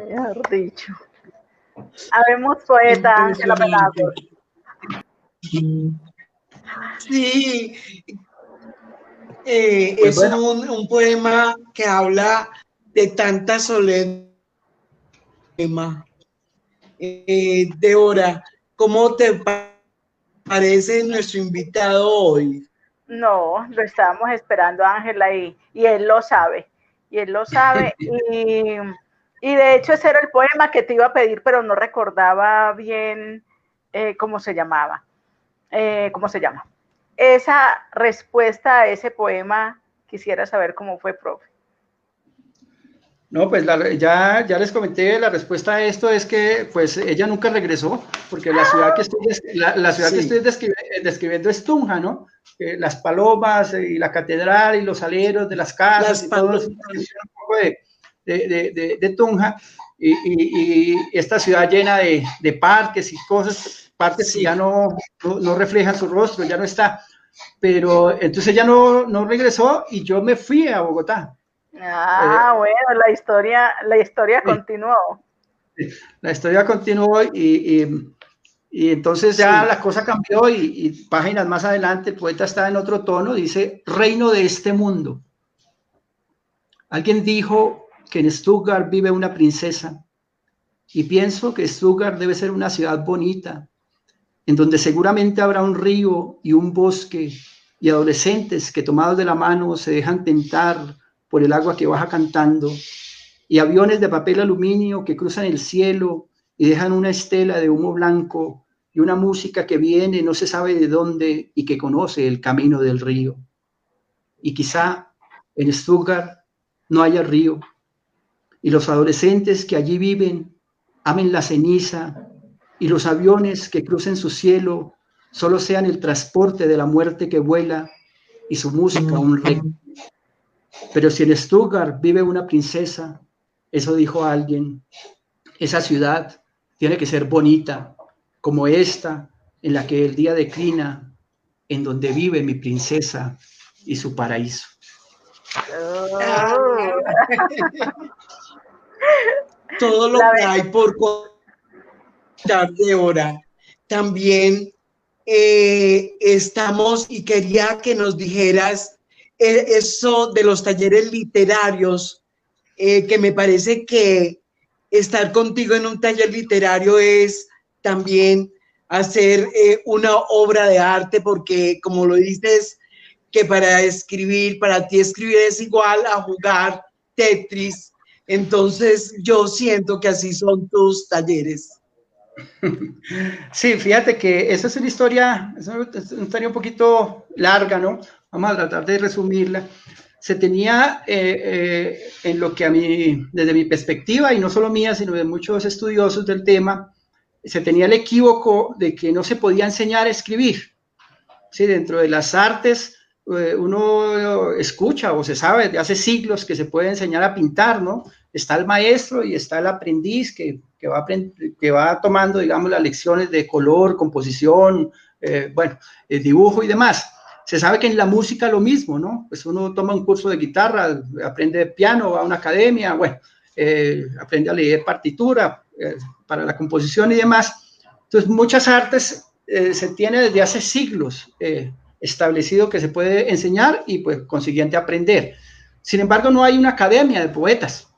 Mejor dicho. Habemos poeta, Ángela Velasco. Sí, es bueno, un poema que habla de tanta soledad. Débora, ¿cómo te parece nuestro invitado hoy? No, lo estábamos esperando, Ángela, y él lo sabe. Y él lo sabe. Y de hecho ese era el poema que te iba a pedir, pero no recordaba bien cómo se llamaba. ¿Cómo se llama? Esa respuesta a ese poema, quisiera saber cómo fue, profe. No, pues ya les comenté, la respuesta a esto es que pues ella nunca regresó, porque la ciudad que estoy describiendo es Tunja, ¿no? Las palomas y la catedral y los aleros de las casas y todo eso, un poco de Tunja, y esta ciudad llena de parques y cosas, parques que ya no reflejan su rostro, ya no está, pero entonces ella no regresó y yo me fui a Bogotá. Bueno, la historia continuó. La historia continuó y entonces ya la cosa cambió y páginas más adelante el poeta está en otro tono, dice, reino de este mundo. Alguien dijo que en Stuttgart vive una princesa y pienso que Stuttgart debe ser una ciudad bonita, en donde seguramente habrá un río y un bosque y adolescentes que tomados de la mano se dejan tentar por el agua que baja cantando, y aviones de papel aluminio que cruzan el cielo y dejan una estela de humo blanco y una música que viene no se sabe de dónde y que conoce el camino del río. Y quizá en Stuttgart no haya río, y los adolescentes que allí viven amen la ceniza, y los aviones que crucen su cielo solo sean el transporte de la muerte que vuela y su música un rey. Pero si en Stuttgart vive una princesa, eso dijo alguien, esa ciudad tiene que ser bonita, como esta en la que el día declina, en donde vive mi princesa y su paraíso. Todo lo que hay por contar de hora. También estamos, y quería que nos dijeras eso de los talleres literarios, que me parece que estar contigo en un taller literario es también hacer una obra de arte, porque como lo dices, que para ti escribir es igual a jugar Tetris. Entonces yo siento que así son tus talleres. Sí, fíjate que esa es una historia un poquito larga, ¿no? Vamos a tratar de resumirla. Se tenía, en lo que desde mi perspectiva, y no solo mía, sino de muchos estudiosos del tema, se tenía el equívoco de que no se podía enseñar a escribir. Sí, dentro de las artes, uno escucha o se sabe de hace siglos que se puede enseñar a pintar, ¿no? Está el maestro y está el aprendiz que que va tomando, digamos, las lecciones de color, composición, dibujo y demás. Se sabe que en la música lo mismo, ¿no? Pues uno toma un curso de guitarra, aprende piano, va a una academia, aprende a leer partitura para la composición y demás. Entonces, muchas artes se tiene desde hace siglos establecido que se puede enseñar y, pues, consiguiente aprender. Sin embargo, no hay una academia de poetas,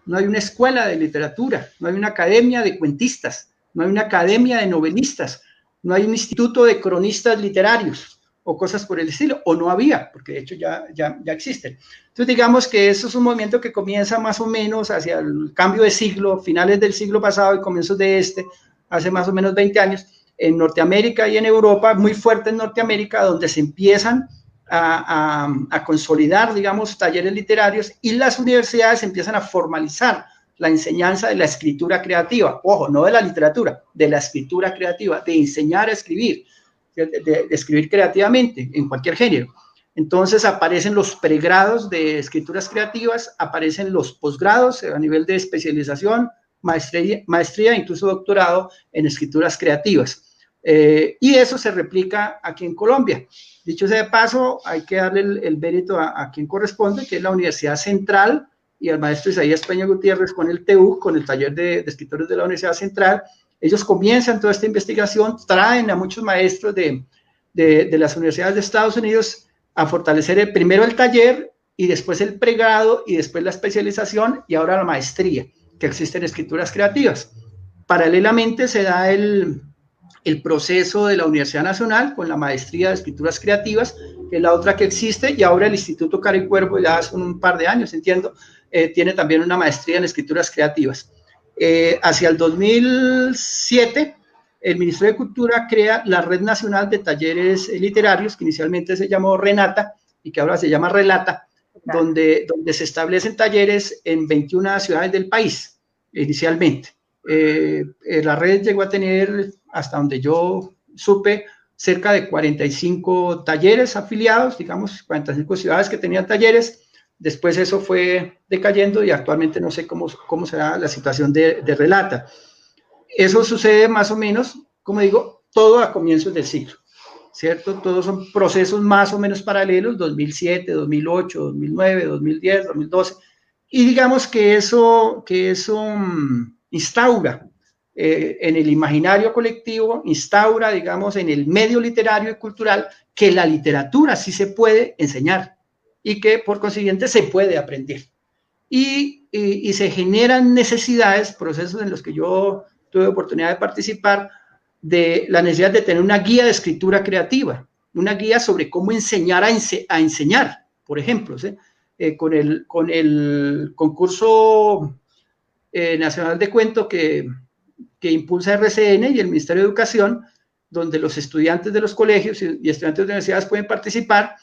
no hay una escuela de literatura, no hay una academia de cuentistas, no hay una academia de novelistas, no hay un instituto de cronistas literarios o cosas por el estilo, o no había, porque de hecho ya existen. Entonces, digamos que eso es un movimiento que comienza más o menos hacia el cambio de siglo, finales del siglo pasado y comienzos de hace más o menos 20 años, en Norteamérica y en Europa, muy fuerte en Norteamérica, donde se empiezan a consolidar, digamos, talleres literarios, y las universidades empiezan a formalizar la enseñanza de la escritura creativa. Ojo, no de la literatura, de la escritura creativa, de enseñar a escribir, de escribir creativamente en cualquier género. Entonces aparecen los pregrados de escrituras creativas, aparecen los posgrados a nivel de especialización, maestría, incluso doctorado en escrituras creativas. Y eso se replica aquí en Colombia. Dicho sea de paso, hay que darle el mérito a quien corresponde, que es la Universidad Central, y al maestro Isaías Peña Gutiérrez con el TU, con el taller de escritores de la Universidad Central. Ellos comienzan toda esta investigación, traen a muchos maestros de las universidades de Estados Unidos a fortalecer primero el taller, y después el pregrado, y después la especialización, y ahora la maestría, que existe en escrituras creativas. Paralelamente se da el proceso de la Universidad Nacional con la maestría de escrituras creativas, que es la otra que existe, y ahora el Instituto Cara y Cuervo, ya hace un par de años, entiendo, tiene también una maestría en escrituras creativas. Hacia el 2007, el Ministerio de Cultura crea la Red Nacional de Talleres Literarios, que inicialmente se llamó Renata y que ahora se llama Relata, donde se establecen talleres en 21 ciudades del país, inicialmente. La red llegó a tener, hasta donde yo supe, cerca de 45 talleres afiliados, digamos, 45 ciudades que tenían talleres. Después eso fue decayendo y actualmente no sé cómo será la situación de Relata. Eso sucede más o menos, como digo, todo a comienzos del siglo, ¿cierto? Todos son procesos más o menos paralelos, 2007, 2008, 2009, 2010, 2012, y digamos que eso instaura en el imaginario colectivo, instaura, digamos, en el medio literario y cultural, que la literatura sí se puede enseñar y que por consiguiente se puede aprender. Y se generan necesidades, procesos en los que yo tuve oportunidad de participar, de la necesidad de tener una guía de escritura creativa, una guía sobre cómo enseñar a enseñar, por ejemplo, ¿sí? Con el concurso nacional de cuento que impulsa RCN y el Ministerio de Educación, donde los estudiantes de los colegios y estudiantes de universidades pueden participar,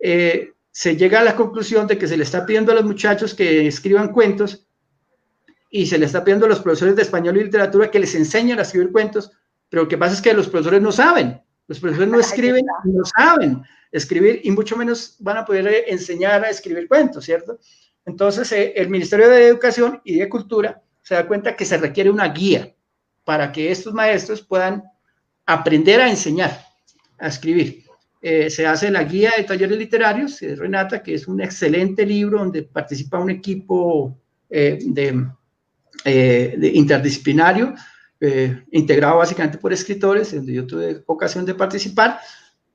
se llega a la conclusión de que se le está pidiendo a los muchachos que escriban cuentos, y se le está pidiendo a los profesores de español y literatura que les enseñen a escribir cuentos, pero lo que pasa es que los profesores no saben, los profesores no escriben, no saben escribir, y mucho menos van a poder enseñar a escribir cuentos, ¿cierto? Entonces, el Ministerio de Educación y de Cultura se da cuenta que se requiere una guía para que estos maestros puedan aprender a enseñar a escribir. Se hace la guía de talleres literarios de Renata, que es un excelente libro donde participa un equipo de interdisciplinario, integrado básicamente por escritores, donde yo tuve ocasión de participar,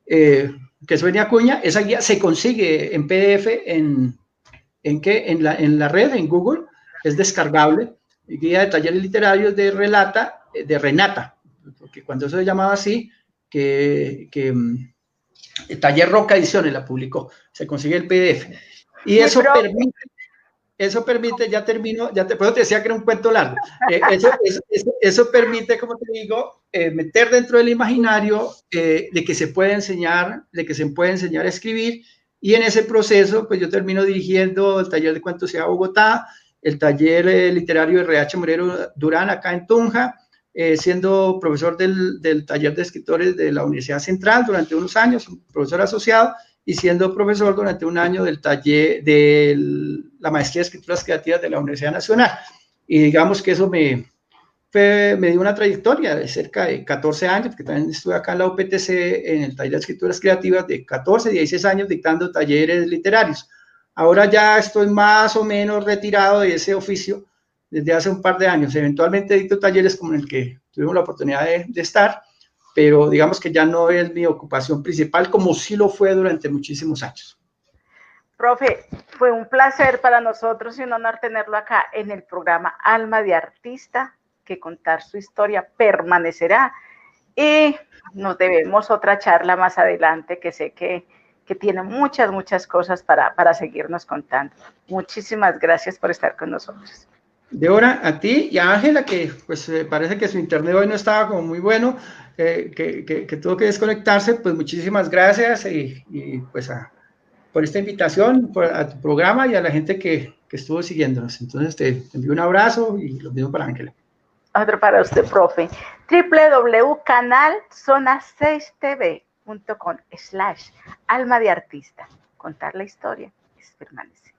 que es Beni Acuña. Esa guía se consigue en PDF en la red, en Google, es descargable. Guía de talleres literarios de Renata, porque cuando eso se llamaba así, que el Taller Roca Ediciones la publicó, se consigue el PDF. Y eso permite, ya termino, por eso te decía que era un cuento largo, eso permite, como te digo, meter dentro del imaginario de que se puede enseñar a escribir, y en ese proceso, pues yo termino dirigiendo el taller de cuentos de Bogotá, el taller literario de RH Morero Durán, acá en Tunja, siendo profesor del taller de escritores de la Universidad Central durante unos años, profesor asociado, y siendo profesor durante un año del taller de la maestría de escrituras creativas de la Universidad Nacional. Y digamos que eso me me dio una trayectoria de cerca de 14 años, porque también estuve acá en la UPTC en el taller de escrituras creativas de 14, 16 años dictando talleres literarios. Ahora ya estoy más o menos retirado de ese oficio desde hace un par de años. Eventualmente dicto talleres como en el que tuvimos la oportunidad de estar, pero digamos que ya no es mi ocupación principal como sí lo fue durante muchísimos años. Profe, fue un placer para nosotros y un honor tenerlo acá en el programa Alma de Artista, que contar su historia permanecerá y nos debemos otra charla más adelante que sé que tiene muchas cosas para seguirnos contando. Muchísimas gracias por estar con nosotros. Débora, a ti y a Ángela, que pues parece que su internet hoy no estaba como muy bueno, que tuvo que desconectarse, pues muchísimas gracias y pues por esta invitación, a tu programa y a la gente que estuvo siguiéndonos. Entonces te envío un abrazo y lo mismo para Ángela. Otro para usted, profe. www.canalzona6tv.com/alma de artista. Contar la historia es permanecer.